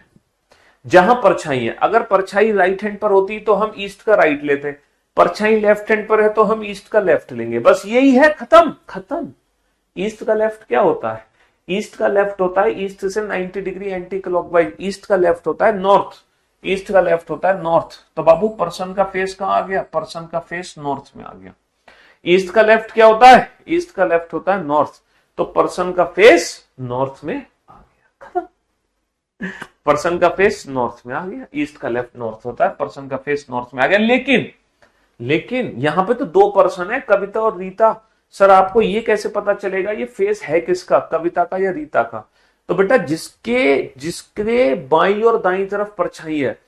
Speaker 1: जहां परछाई है। अगर परछाई राइट हैंड पर होती तो हम ईस्ट का राइट लेते, परछाई लेफ्ट हैंड पर है तो हम ईस्ट का लेफ्ट लेंगे। बस यही है, खत्म खत्म। ईस्ट का लेफ्ट क्या होता है? ईस्ट का लेफ्ट होता है ईस्ट से 90 डिग्री एंटी क्लॉकवाइज। ईस्ट का लेफ्ट होता है नॉर्थ, ईस्ट का लेफ्ट होता है नॉर्थ। तो बाबू पर्सन का फेस कहां आ गया? पर्सन का फेस नॉर्थ में आ गया। ईस्ट का लेफ्ट क्या होता है? ईस्ट का लेफ्ट होता है नॉर्थ, तो पर्सन का फेस नॉर्थ में आ गया, खत्म। पर्सन का फेस नॉर्थ में आ गया, ईस्ट का लेफ्ट नॉर्थ होता है, पर्सन का फेस नॉर्थ में आ गया। लेकिन यहां पे तो दो पर्सन है, कविता और रीता। सर आपको ये कैसे पता चलेगा ये फेस है किसका, कविता का या रीता का? तो बेटा जिसके बाईं और दाईं तरफ परछाई है,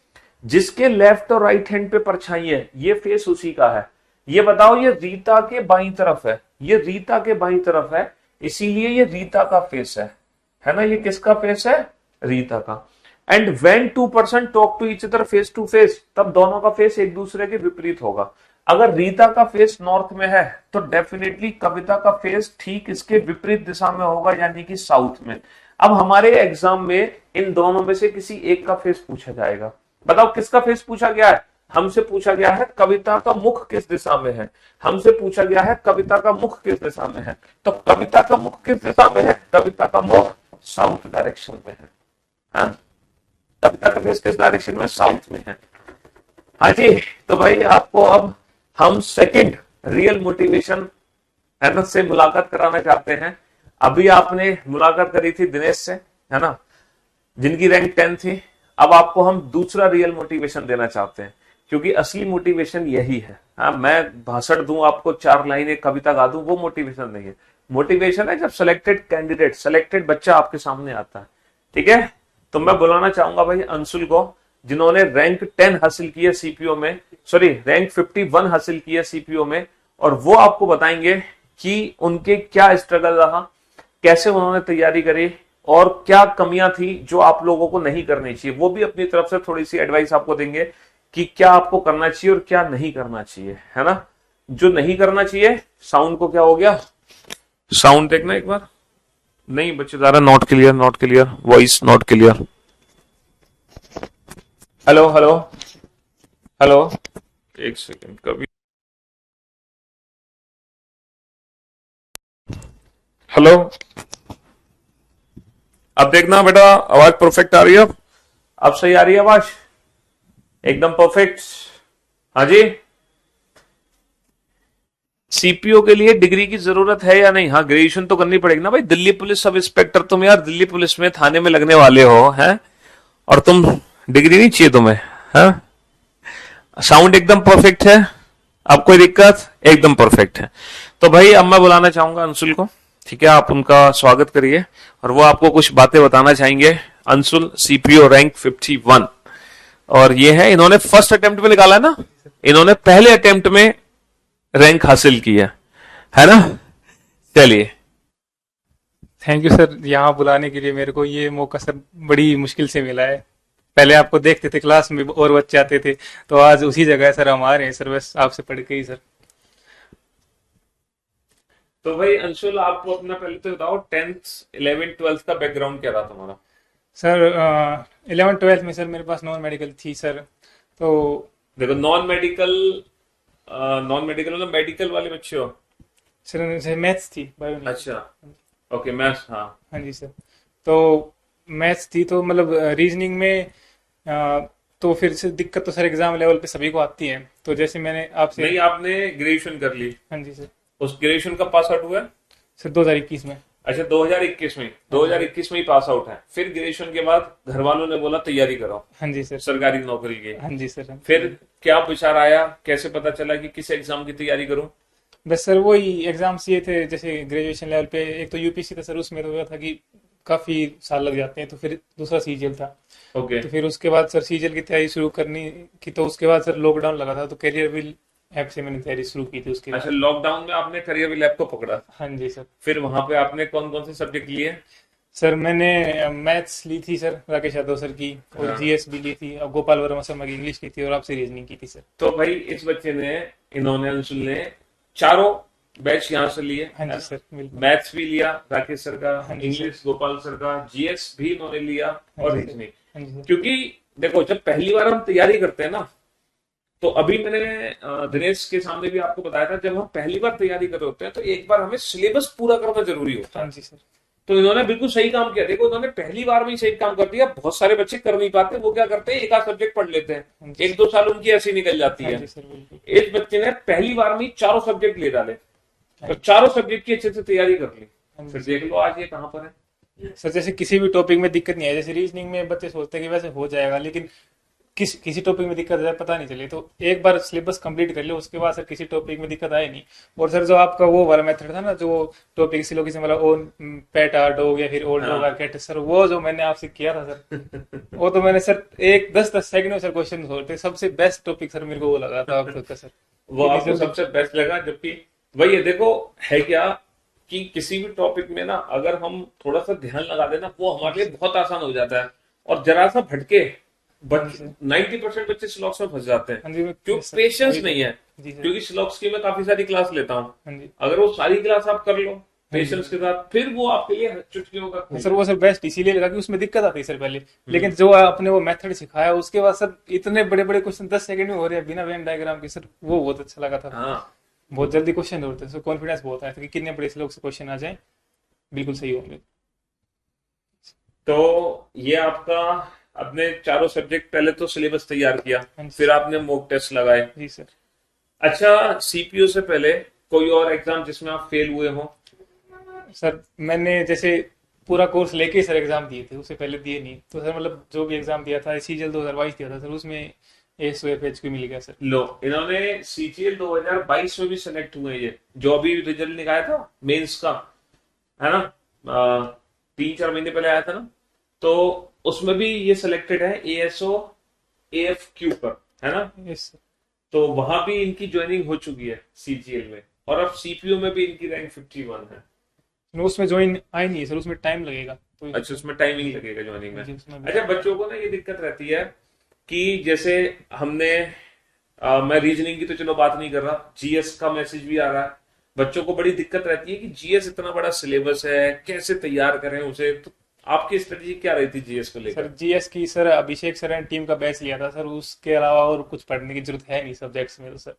Speaker 1: जिसके लेफ्ट और राइट हैंड पे परछाई है, ये फेस उसी का है। ये बताओ, ये रीता के बाईं तरफ है, ये रीता के बाईं तरफ है, इसीलिए ये रीता का फेस है ना? ये किसका फेस है? रीता का। And when two person talk to each other face to face, तब दोनों का फेस एक दूसरे के विपरीत होगा। अगर रीता का फेस नॉर्थ में है तो डेफिनेटली कविता का फेस ठीक इसके विपरीत दिशा में होगा, यानी कि साउथ में। अब हमारे एग्जाम में इन दोनों में से किसी एक का फेस पूछा जाएगा। बताओ किसका फेस पूछा गया है? हमसे पूछा गया है कविता का मुख किस दिशा में है, हमसे पूछा गया है कविता का मुख किस दिशा में है। तो कविता का मुख किस दिशा में है? कविता का मुख साउथ डायरेक्शन में है। हाँ? कविता का फेस किस डायरेक्शन में? साउथ में है। हाँ जी, तो भाई आपको अब हम सेकंड रियल मोटिवेशन है ना से मुलाकात कराना चाहते हैं। अभी आपने मुलाकात करी थी दिनेश से, है ना, जिनकी रैंक 10 थी। अब आपको हम दूसरा रियल मोटिवेशन देना चाहते हैं, क्योंकि असली मोटिवेशन यही है। हाँ, मैं भाषण दूं आपको, 4 लाइनें कविता गा दूं, वो मोटिवेशन नहीं है। मोटिवेशन है जब सिलेक्टेड कैंडिडेट, सिलेक्टेड बच्चा आपके सामने आता है। ठीक है, तो मैं बुलाना चाहूंगा भाई अंशुल को, जिन्होंने रैंक 10 हासिल की है सीपीओ में, सॉरी रैंक 51 हासिल की है सीपीओ में, और वो आपको बताएंगे कि उनके क्या स्ट्रगल रहा, कैसे उन्होंने तैयारी करी, और क्या कमियां थी जो आप लोगों को नहीं करनी चाहिए। वो भी अपनी तरफ से थोड़ी सी एडवाइस आपको देंगे कि क्या आपको करना चाहिए और क्या नहीं करना चाहिए, है ना। जो नहीं करना चाहिए, साउंड को क्या हो गया, साउंड देखना एक बार, नहीं बच्चे जा रहा, not clear, not clear, voice not clear. Hello hello hello, एक सेकेंड, कभी हेलो, अब देखना बेटा, आवाज परफेक्ट आ रही है? अब सही आ रही है आवाज, एकदम परफेक्ट। हाँ जी, सीपीओ के लिए डिग्री की जरूरत है या नहीं? हाँ, ग्रेजुएशन तो करनी पड़ेगी ना भाई। दिल्ली पुलिस सब इंस्पेक्टर, तुम यार दिल्ली पुलिस में थाने में लगने वाले हो, हैं, और तुम डिग्री नहीं चाहिए तुम्हें? हाँ, साउंड एकदम परफेक्ट है, अब कोई दिक्कत? एकदम परफेक्ट है। तो भाई अब मैं बुलाना चाहूंगा अंशुल को, ठीक है, आप उनका स्वागत करिए और वो आपको कुछ बातें बताना चाहेंगे। अंशुल सीपीओ रैंक 51, और ये है, इन्होंने फर्स्ट अटेम्प्ट में निकाला है ना, इन्होंने पहले अटेम्प्ट में रैंक हासिल की है ना। चलिए,
Speaker 3: थैंक यू सर, यहाँ बुलाने के लिए। मेरे को ये मौका सर बड़ी मुश्किल से मिला है। पहले आपको देखते थे क्लास में और बच्चे आते थे, तो आज उसी जगह सर हम आ रहे हैं सर, बस आपसे पढ़ के ही सर।
Speaker 1: तो भाई अंशुल आपको अपना पहले तो बताओ, 10th 11th 12th का बैकग्राउंड क्या रहा तुम्हारा?
Speaker 3: सर 11th 12th में सर मेरे पास नॉन मेडिकल थी सर। तो
Speaker 1: देखो, नॉन मेडिकल मतलब मेडिकल वाले बच्चे हो?
Speaker 3: सर मैथ्स थी, बायो नहीं।
Speaker 1: अच्छा, ओके, मैथ्स, हाँ
Speaker 3: हाँ जी सर। तो मैथ्स थी, तो मतलब रीजनिंग में तो फिर से दिक्कत तो सर एग्जाम लेवल पे सभी को आती है। तो जैसे मैंने आपसे,
Speaker 1: नहीं, आपने ग्रेजुएशन कर ली,
Speaker 3: हाँ जी सर।
Speaker 1: उस ग्रेजुएशन का पास आउट हुआ है?
Speaker 3: सर 2021 में।
Speaker 1: अच्छा, 2021 में, 2021 में ही पास आउट है। फिर ग्रेजुएशन के बाद घर वालों ने बोला तैयारी करो
Speaker 3: हाँ जी सर।
Speaker 1: सरकारी नौकरी की।
Speaker 3: हाँ जी सर।
Speaker 1: फिर क्या विचार आया, कैसे पता चला कि किस एग्जाम की तैयारी करूं?
Speaker 3: बस सर वही एग्जाम्स ये थे, जैसे ग्रेजुएशन लेवल पे एक तो यूपीसी था सर, उसमें तो हुआ था कि काफी साल लग जाते हैं, तो फिर दूसरा सीजीएल था।
Speaker 1: ओके,
Speaker 3: तो फिर उसके बाद सर सीजीएल की तैयारी शुरू करनी की, तो उसके बाद सर लॉकडाउन लगा था, तो करियर भी ऐप से मैंने तैयारी शुरू की थी उसके बाद।
Speaker 1: अच्छा, लॉकडाउन में आपने करियर लैब को पकड़ा,
Speaker 3: हाँ जी सर।
Speaker 1: फिर वहां पे आपने कौन कौन से सब्जेक्ट लिए?
Speaker 3: सर मैंने मैथ्स ली थी सर, राकेश यादव सर की, और
Speaker 1: हाँ।
Speaker 3: जीएस भी ली थी, और गोपाल वर्मा शर्मा की इंग्लिश की थी, और आपसे रीजनिंग की थी सर।
Speaker 1: तो भाई इस बच्चे ने, इन्होंने, अंशुल ने चारों बैच यहाँ से लिए,
Speaker 3: हाँ
Speaker 1: है
Speaker 3: जी
Speaker 1: ना?
Speaker 3: सर, बिल्कुल।
Speaker 1: मैथ्स भी लिया राकेश सर का,
Speaker 3: हाँ जी
Speaker 1: इंग्लिश गोपाल सर का, जीएस भी इन्होंने लिया,
Speaker 3: हाँ
Speaker 1: और
Speaker 3: जी सर।
Speaker 1: रीजनिंग।
Speaker 3: हाँ जी सर।
Speaker 1: क्योंकि देखो, जब पहली बार हम तैयारी करते हैं ना, तो अभी मैंने दिनेश के सामने भी आपको बताया था, जब हम पहली बार तैयारी कर रहे होते हैं तो एक बार हमें सिलेबस पूरा करना जरूरी होता
Speaker 3: हाँ
Speaker 1: है।
Speaker 3: जी सर।
Speaker 1: तो इन्होंने बिल्कुल सही काम किया। देखो, इन्होंने पहली बार में ही सही काम कर दिया। बहुत सारे बच्चे कर नहीं पाते, वो क्या करते हैं, एक आध सब्जेक्ट पढ़ लेते
Speaker 3: हाँ
Speaker 1: हैं,
Speaker 3: जी
Speaker 1: एक दो साल उनकी ऐसी निकल जाती
Speaker 3: हाँ
Speaker 1: है।
Speaker 3: जी सर, बिल्कुल।
Speaker 1: इस बच्चे ने पहली बार में ही चारों सब्जेक्ट ले डाले,
Speaker 3: हाँ
Speaker 1: तो
Speaker 3: जी
Speaker 1: चारों सब्जेक्ट की अच्छे से तैयारी कर ली।
Speaker 3: हाँ जी
Speaker 1: फिर
Speaker 3: सर।
Speaker 1: देख लो आज ये कहाँ पर है।
Speaker 3: सर जैसे किसी भी टॉपिक में दिक्कत नहीं है, जैसे रीजनिंग में बच्चे सोचते हैं कि वैसे हो जाएगा, लेकिन किसी टॉपिक में दिक्कत है पता नहीं चले, तो एक बार सिलेबस कंप्लीट कर लो, उसके बाद सर किसी टॉपिक में दिक्कत आए नहीं। और सर जो आपका वो वाला मेथड था ना, जो टॉपिक सिलोगिज्म वाला, ओन पेट आर डॉग या फिर old dog are cat, sir वो जो मैंने आपसे किया था सर, वो तो मैंने सर एक 10 सेकंड में सर क्वेश्चन सोल्व थे। सबसे बेस्ट टॉपिक सर मेरे को वो लगा था आपका सर।
Speaker 1: वो आपको सबसे बेस्ट लगा, जबकि वही है, देखो है क्या कि किसी भी टॉपिक में ना अगर हम थोड़ा सा ध्यान लगा देना, वो हमारे लिए बहुत आसान हो जाता है। और जरा सा भटके, 90% बच्चे स्लॉक्स में फंस जाते
Speaker 3: हाँ
Speaker 1: हैं,
Speaker 3: जी,
Speaker 1: क्योंकि पेशेंस
Speaker 3: वही-
Speaker 1: नहीं है।
Speaker 3: जी सर।
Speaker 1: क्योंकि स्लॉक्स की मैं काफी सारी क्लास लेता हूँ,
Speaker 3: हाँ जी
Speaker 1: अगर वो सारी क्लास आप कर लो पेशेंस के साथ, फिर वो आपके लिए चुटकियों का खेल
Speaker 3: सर, वो सर बेस्ट इसीलिए लगा कि उसमें दिक्कत आती है सर पहले, लेकिन जो आपने वो मेथड सिखाया उसके बाद सर इतने बड़े बड़े क्वेश्चन 10 सेकंड में हो रहे हैं बिना वेन डायग्राम के, सर वो बहुत अच्छा लगा था।
Speaker 1: हाँ।
Speaker 3: बहुत जल्दी क्वेश्चन होते हैं, सर कॉन्फिडेंस बहुत आया था कि कितने बड़े लोग से क्वेश्चन आ जाए, बिल्कुल सही होंगे।
Speaker 1: तो ये आपका, अपने चारों सब्जेक्ट, पहले तो सिलेबस तैयार किया,
Speaker 3: हाँ जी।
Speaker 1: फिर आपने मॉक टेस्ट लगाए।
Speaker 3: जी सर।
Speaker 1: अच्छा, सीपीयू से पहले कोई और एग्जाम जिसमें आप फेल हुए हो?
Speaker 3: सर मैंने जैसे पूरा कोर्स लेके सर एग्जाम दिए थे, उससे पहले दिए नहीं, तो सर मतलब जो भी एग्जाम दिया था, सीजीएल 2022 दिया था सर, उसमें ASOFHQ मिल गया सर।
Speaker 1: लो, इन्होंने सीजीएल 2022 में भी सेलेक्ट हुए, ये जो अभी रिजल्ट निकाला था मेंस का, है ना, 3-4 महीने पहले आया था ना, तो उसमें भी ये सिलेक्टेड है ASO AFQ पर, है ना।
Speaker 3: Yes sir.
Speaker 1: तो वहां भी इनकी ज्वाइनिंग हो चुकी है सीजीएल में, और अब सीपीयू में भी इनकी रैंक 51 है।
Speaker 3: उसमें ज्वाइन आई नहीं है सर, उसमें टाइम लगेगा तो।
Speaker 1: अच्छा, उसमें टाइमिंग लगेगा ज्वाइनिंग में।
Speaker 3: जी, उसमें भी।
Speaker 1: अच्छा, बच्चों को ना ये दिक्कत रहती है कि जैसे हमने, मैं रीजनिंग की तो चलो बात नहीं कर रहा, जीएस का मैसेज भी आ रहा है, बच्चों को बड़ी दिक्कत रहती है कि जीएस इतना बड़ा सिलेबस है, कैसे तैयार करें उसे। तो आपकी स्ट्रेटेजी क्या रही थी जीएस को
Speaker 3: सर
Speaker 1: लेकर?
Speaker 3: जीएस की सर अभिषेक सर ने टीम का बैच लिया था सर, उसके अलावा और कुछ पढ़ने की जरूरत है नहीं सब्जेक्ट्स में, तो सर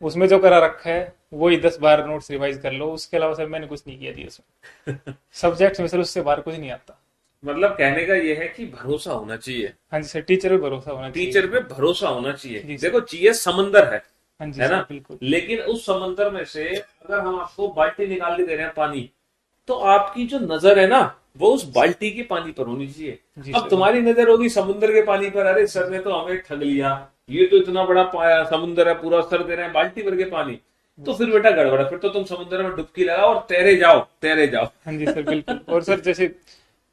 Speaker 3: उसमें जो करा रखा है वही 10 बार नोट्स रिवाइज कर लो, उसके अलावा सर मैंने कुछ नहीं किया जीएस में। सब्जेक्ट्स में सर उससे बाहर कुछ नहीं आता।
Speaker 1: मतलब कहने का ये है कि भरोसा होना चाहिए,
Speaker 3: हाँ जी सर, टीचर पे भरोसा होना चाहिए।
Speaker 1: टीचर पे भरोसा होना चाहिए।
Speaker 3: जी सर।
Speaker 1: देखो, जीएस समंदर है
Speaker 3: हाँ जी
Speaker 1: है
Speaker 3: सर,
Speaker 1: ना,
Speaker 3: बिल्कुल।
Speaker 1: लेकिन उस समंदर में से अगर हम आपको बाल्टी निकाल के दे रहे हैं पानी, तो आपकी जो नजर है ना, वो उस बाल्टी के पानी पर होनी चाहिए।
Speaker 3: जी
Speaker 1: अब
Speaker 3: सर।
Speaker 1: तुम्हारी नजर होगी समुद्र के पानी पर, अरे सर ने तो हमें ठग लिया, ये तो इतना बड़ा पाया समुद्र है, पूरा सर दे रहे हैं बाल्टी भर के पानी, तो फिर बेटा गड़बड़ है, फिर तो तुम समुद्र में डुबकी लगाओ और तैरे जाओ, तैरे जाओ।
Speaker 3: हाँ जी सर, बिल्कुल। और सर जैसे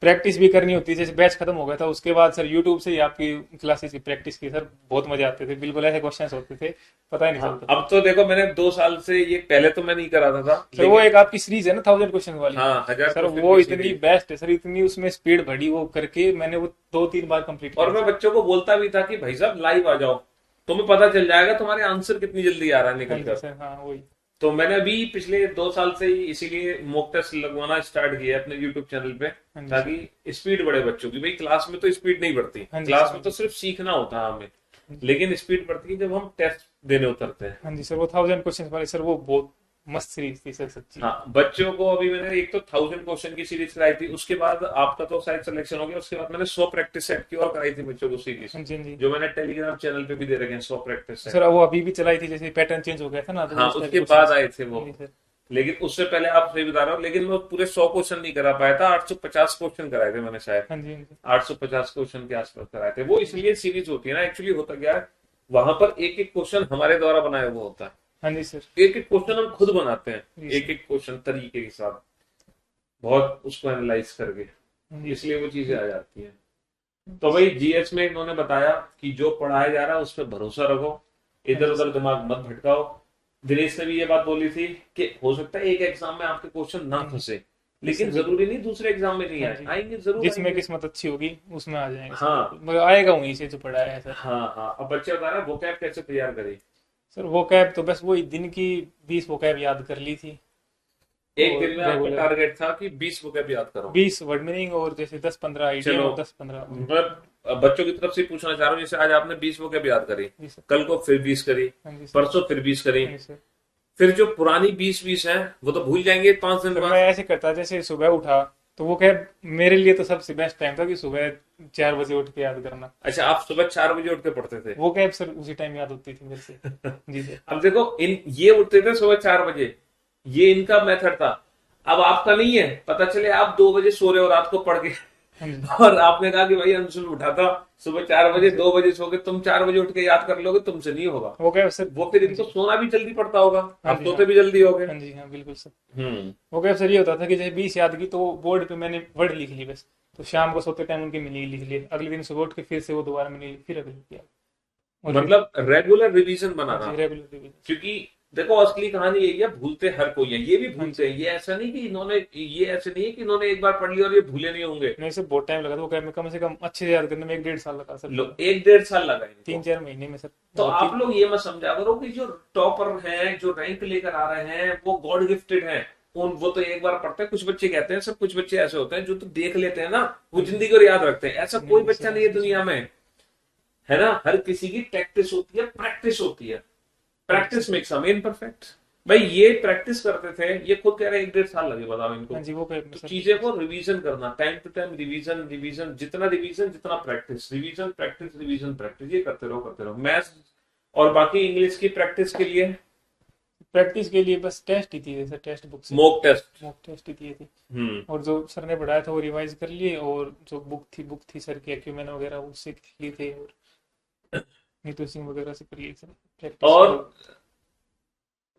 Speaker 3: प्रैक्टिस भी करनी होती है, जैसे बैच खत्म हो गया था उसके बाद सर यूट्यूब से ही आपकी क्लासेस की प्रैक्टिस की सर, बहुत मजे आते थे, बिल्कुल ऐसे क्वेश्चंस होते थे, पता ही नहीं
Speaker 1: हाँ,
Speaker 3: चलता।
Speaker 1: अब तो देखो, मैंने 2 साल से ये, पहले तो मैं नहीं कराता था,
Speaker 3: सर वो एक आपकी सीरीज है ना 1000 क्वेश्चन वाली,
Speaker 1: हाँ, 1000
Speaker 3: सर
Speaker 1: क्वेश्चन
Speaker 3: वो
Speaker 1: की
Speaker 3: इतनी
Speaker 1: सीरीज।
Speaker 3: बेस्ट है सर, इतनी उसमें स्पीड बढ़ी वो करके मैंने वो 2-3 बार कंप्लीट
Speaker 1: और
Speaker 3: किया।
Speaker 1: मैं बच्चों को बोलता भी था कि भाई साहब लाइव आ जाओ, तुम्हें पता चल जाएगा तुम्हारे आंसर कितनी जल्दी आ रहा है
Speaker 3: हाँ
Speaker 1: निकल
Speaker 3: जी
Speaker 1: कर।
Speaker 3: सर, हाँ वही।
Speaker 1: तो मैंने अभी पिछले 2 साल से ही इसीलिए मॉक टेस्ट लगवाना स्टार्ट किया है अपने यूट्यूब चैनल पे,
Speaker 3: हाँ जी
Speaker 1: ताकि स्पीड बढ़े बच्चों की। भाई क्लास में तो स्पीड नहीं बढ़ती,
Speaker 3: हाँ जी
Speaker 1: क्लास
Speaker 3: सर।
Speaker 1: में तो सिर्फ सीखना होता है हमें, लेकिन स्पीड बढ़ती है जब हम टेस्ट देने उतरते हैं।
Speaker 3: हाँ जी सर, वो 1000 क्वेश्चन वाली सर वो बहुत मस्त सीरीज थी सर, सच्ची।
Speaker 1: हाँ, बच्चों को अभी मैंने एक तो 1000 क्वेश्चन की सीरीज कराई थी, उसके बाद आपका तो शायद सिलेक्शन हो गया, उसके बाद मैंने 100 प्रैक्टिस सेट की और कराई थी बच्चों को सीरीज,
Speaker 3: हाँ जी, हाँ जी।
Speaker 1: जो मैंने टेलीग्राम चैनल पे भी दे रखे हैं 100 प्रैक्टिस सेट।
Speaker 3: सर वो अभी भी चलाई थी, जैसे पैटर्न चेंज हो गया था ना, तो
Speaker 1: हाँ,
Speaker 3: उस type
Speaker 1: उसके
Speaker 3: के
Speaker 1: बाद
Speaker 3: questions-
Speaker 1: आए थे वो,
Speaker 3: हाँ जी सर।
Speaker 1: लेकिन उससे पहले आप सही बता रहा हूँ, लेकिन मैं पूरे 100 क्वेश्चन नहीं करा पाया था, 850 क्वेश्चन कराए थे मैंने शायद,
Speaker 3: हाँ जी, हाँ जी।
Speaker 1: 850 क्वेश्चन के आसपास कराए थे। वो इसलिए सीरीज होती है ना, एक्चुअली होता क्या है, वहां पर एक एक क्वेश्चन हमारे द्वारा बनाया हुआ होता है,
Speaker 3: हाँ जी सर।
Speaker 1: एक एक क्वेश्चन हम खुद बनाते हैं,
Speaker 3: जी
Speaker 1: एक एक क्वेश्चन तरीके के साथ, बहुत उसको एनालाइज करके,
Speaker 3: हाँ जी।
Speaker 1: इसलिए वो चीजें आ जाती हैं। तो भाई जीएस में इन्होंने बताया कि जो पढ़ाया जा रहा है उस पर भरोसा रखो, इधर उधर दिमाग मत भटकाओ, दिनेश ने भी ये बात बोली थी कि हो सकता है एक एग्जाम में आपके क्वेश्चन ना फंसे, लेकिन जरूरी नहीं दूसरे एग्जाम में नहीं
Speaker 3: हाँ
Speaker 1: आए,
Speaker 3: जी,
Speaker 1: आएंगे जरूर
Speaker 3: जिसमें
Speaker 1: आएंगे।
Speaker 3: किस्मत अच्छी होगी उसमें आ जाएंगे सर,
Speaker 1: हाँ
Speaker 3: बिल्कुल। मगर आएगा वहीं से जो पढ़ा है सर।
Speaker 1: हाँ हाँ। अब बच्चे बता रहे हैं vocab कैसे तैयार करें।
Speaker 3: सर वो कैब तो बस वही दिन की 20 वो कैब याद कर ली थी,
Speaker 1: एक
Speaker 3: और
Speaker 1: दिन में आपका
Speaker 3: रेगुलर
Speaker 1: टारगेट था कि 20 vocab याद करो।
Speaker 3: 20 वर्ड मीनिंग, और जैसे 10-15 आइडिया
Speaker 1: चलो,
Speaker 3: और 10-15।
Speaker 1: मतलब बच्चों की तरफ से पूछना चाह रहा हूँ, जैसे आज आपने 20 vocab याद करी,
Speaker 3: जी सर।
Speaker 1: कल को फिर 20 करी,
Speaker 3: हाँ जी सर।
Speaker 1: परसों फिर 20 करी,
Speaker 3: हाँ जी सर।
Speaker 1: फिर जो पुरानी 20 है वो तो भूल जाएंगे 5 दिन
Speaker 3: सर मैं
Speaker 1: बाद।
Speaker 3: ऐसे करता, जैसे सुबह उठा तो वो कैब मेरे लिए तो सबसे बेस्ट टाइम था कि सुबह 4 बजे उठ के याद करना।
Speaker 1: अच्छा, आप सुबह 4 बजे उठ के पढ़ते थे।
Speaker 3: वो कैब सर उसी टाइम याद होती थी मेरे से। जी सर।
Speaker 1: अब देखो, इन ये उठते थे सुबह 4 बजे, ये इनका मेथड था। अब आपका नहीं है, पता चले आप 2 बजे सो रहे हो रात को पढ़ के,
Speaker 3: हाँ जी।
Speaker 1: और आपने कहा कि भाई अंशुल उठा था सुबह 4 बजे, 2 बजे सो गए, तुम 4 बजे उठ के याद कर लोगे, तुमसे नहीं होगा।
Speaker 3: वो कैब सर।
Speaker 1: वो फिर इनको सोना भी जल्दी पड़ता होगा,
Speaker 3: हाँ
Speaker 1: आप
Speaker 3: जी,
Speaker 1: सोते
Speaker 3: हाँ।
Speaker 1: भी जल्दी हो गए।
Speaker 3: हाँ जी, हाँ बिल्कुल सर।
Speaker 1: हम्म।
Speaker 3: वो कैब सर ये होता था कि जैसे 20 याद की तो बोर्ड पे मैंने वर्ड लिख ली बस, तो शाम को सोते टाइम उनके मिली लिख लिए, अगले दिन सुबह उठ के फिर से वो दोबारा मैंने फिर अगले किया, और फिर।
Speaker 1: मतलब रेगुलर रिवीजन
Speaker 3: हाँ
Speaker 1: बनाना।
Speaker 3: जी, रेगुलर रिवीजन।
Speaker 1: क्योंकि देखो, असली कहानी यही है, भूलते हर कोई है, ये भी
Speaker 3: हाँ
Speaker 1: भूलते हैं। ये ऐसा नहीं कि इन्होंने, ये ऐसे नहीं है कि इन्होंने एक बार पढ़ लिया और ये भूले नहीं होंगे।
Speaker 3: नहीं सर, बहुत टाइम लगा था वो कैब में, कम से कम अच्छे से याद करने में 1-1.5 साल लगा सर।
Speaker 1: 1-1.5 साल लगा इनको।
Speaker 3: 3-4 महीने में सर।
Speaker 1: तो
Speaker 3: बहुत
Speaker 1: आप लोग ये मत समझा करो कि जो टॉपर हैं, जो रैंक लेकर आ रहे हैं, वो गॉड गिफ्टेड हैं। उन वो तो एक बार पढ़ते हैं। कुछ बच्चे कहते हैं, सब कुछ बच्चे ऐसे होते हैं जो तो देख लेते हैं ना, वो जिंदगी को याद रखते हैं। ऐसा कोई
Speaker 3: नहीं
Speaker 1: बच्चा
Speaker 3: सर,
Speaker 1: नहीं है दुनिया में, है ना। हर किसी की प्रैक्टिस होती है, प्रैक्टिस होती है। Practice makes a man perfect. भाई ये प्रैक्टिस करते थे, ये खुद कह रहे हैं 1-1.5 साल लगे, बताओ इनको।
Speaker 3: हाँ जी, वो कैब में
Speaker 1: तो
Speaker 3: सर।
Speaker 1: चीजें को रिवीजन करना, time to time revision, revision, जितना रिवीजन जितना practice, revision practice revision practice, ये करते रहो करते रहो। मैथ्स और बाकी इंग्लिश की प्रैक्टिस के लिए
Speaker 3: प्रैक्टिस के लिए बस टेस्ट ही थी जैसे, टेस्ट बुक से
Speaker 1: मॉक टेस्ट।
Speaker 3: मॉक टेस्ट ही दिए थे,
Speaker 1: हम्म।
Speaker 3: और जो सर ने पढ़ाया था वो रिवाइज कर लिए, और जो बुक थी सर की एक्यूमेन वगैरह उससे लिए थे, और नीतू सिंह वगैरह से कर लिए सर प्रैक्टिस।
Speaker 1: और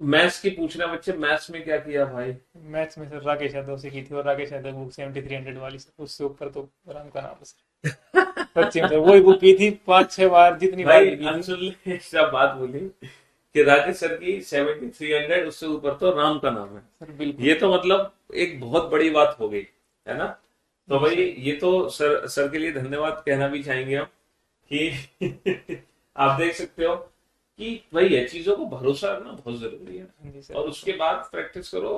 Speaker 1: मैथ्स की पूछ रहे हैं बच्चे, मैथ्स में क्या किया भाई।
Speaker 3: मैथ्स में सर राकेश यादव से की थी, और राकेश यादव बुक 7300 वाली सर, उससे ऊपर तो राम का नाम है सर। सच्ची में सर वही बुक की थी 5-6 बार, जितनी बार
Speaker 1: भाई
Speaker 3: भी की थी।
Speaker 1: अंशुल ने सब बात बोली कि राकेश सर की 7300, उससे ऊपर तो राम का नाम है।
Speaker 3: सर बिल्कुल।
Speaker 1: ये तो मतलब एक बहुत बड़ी बात हो गई, है ना। तो भाई ये तो सर के लिए धन्यवाद कहना भी चाहेंगे हम कि आप देख सकते हो कि भाई ये चीजों को भरोसा रखना बहुत जरूरी है,
Speaker 3: हाँ जी सर।
Speaker 1: और उसके बाद प्रैक्टिस करो।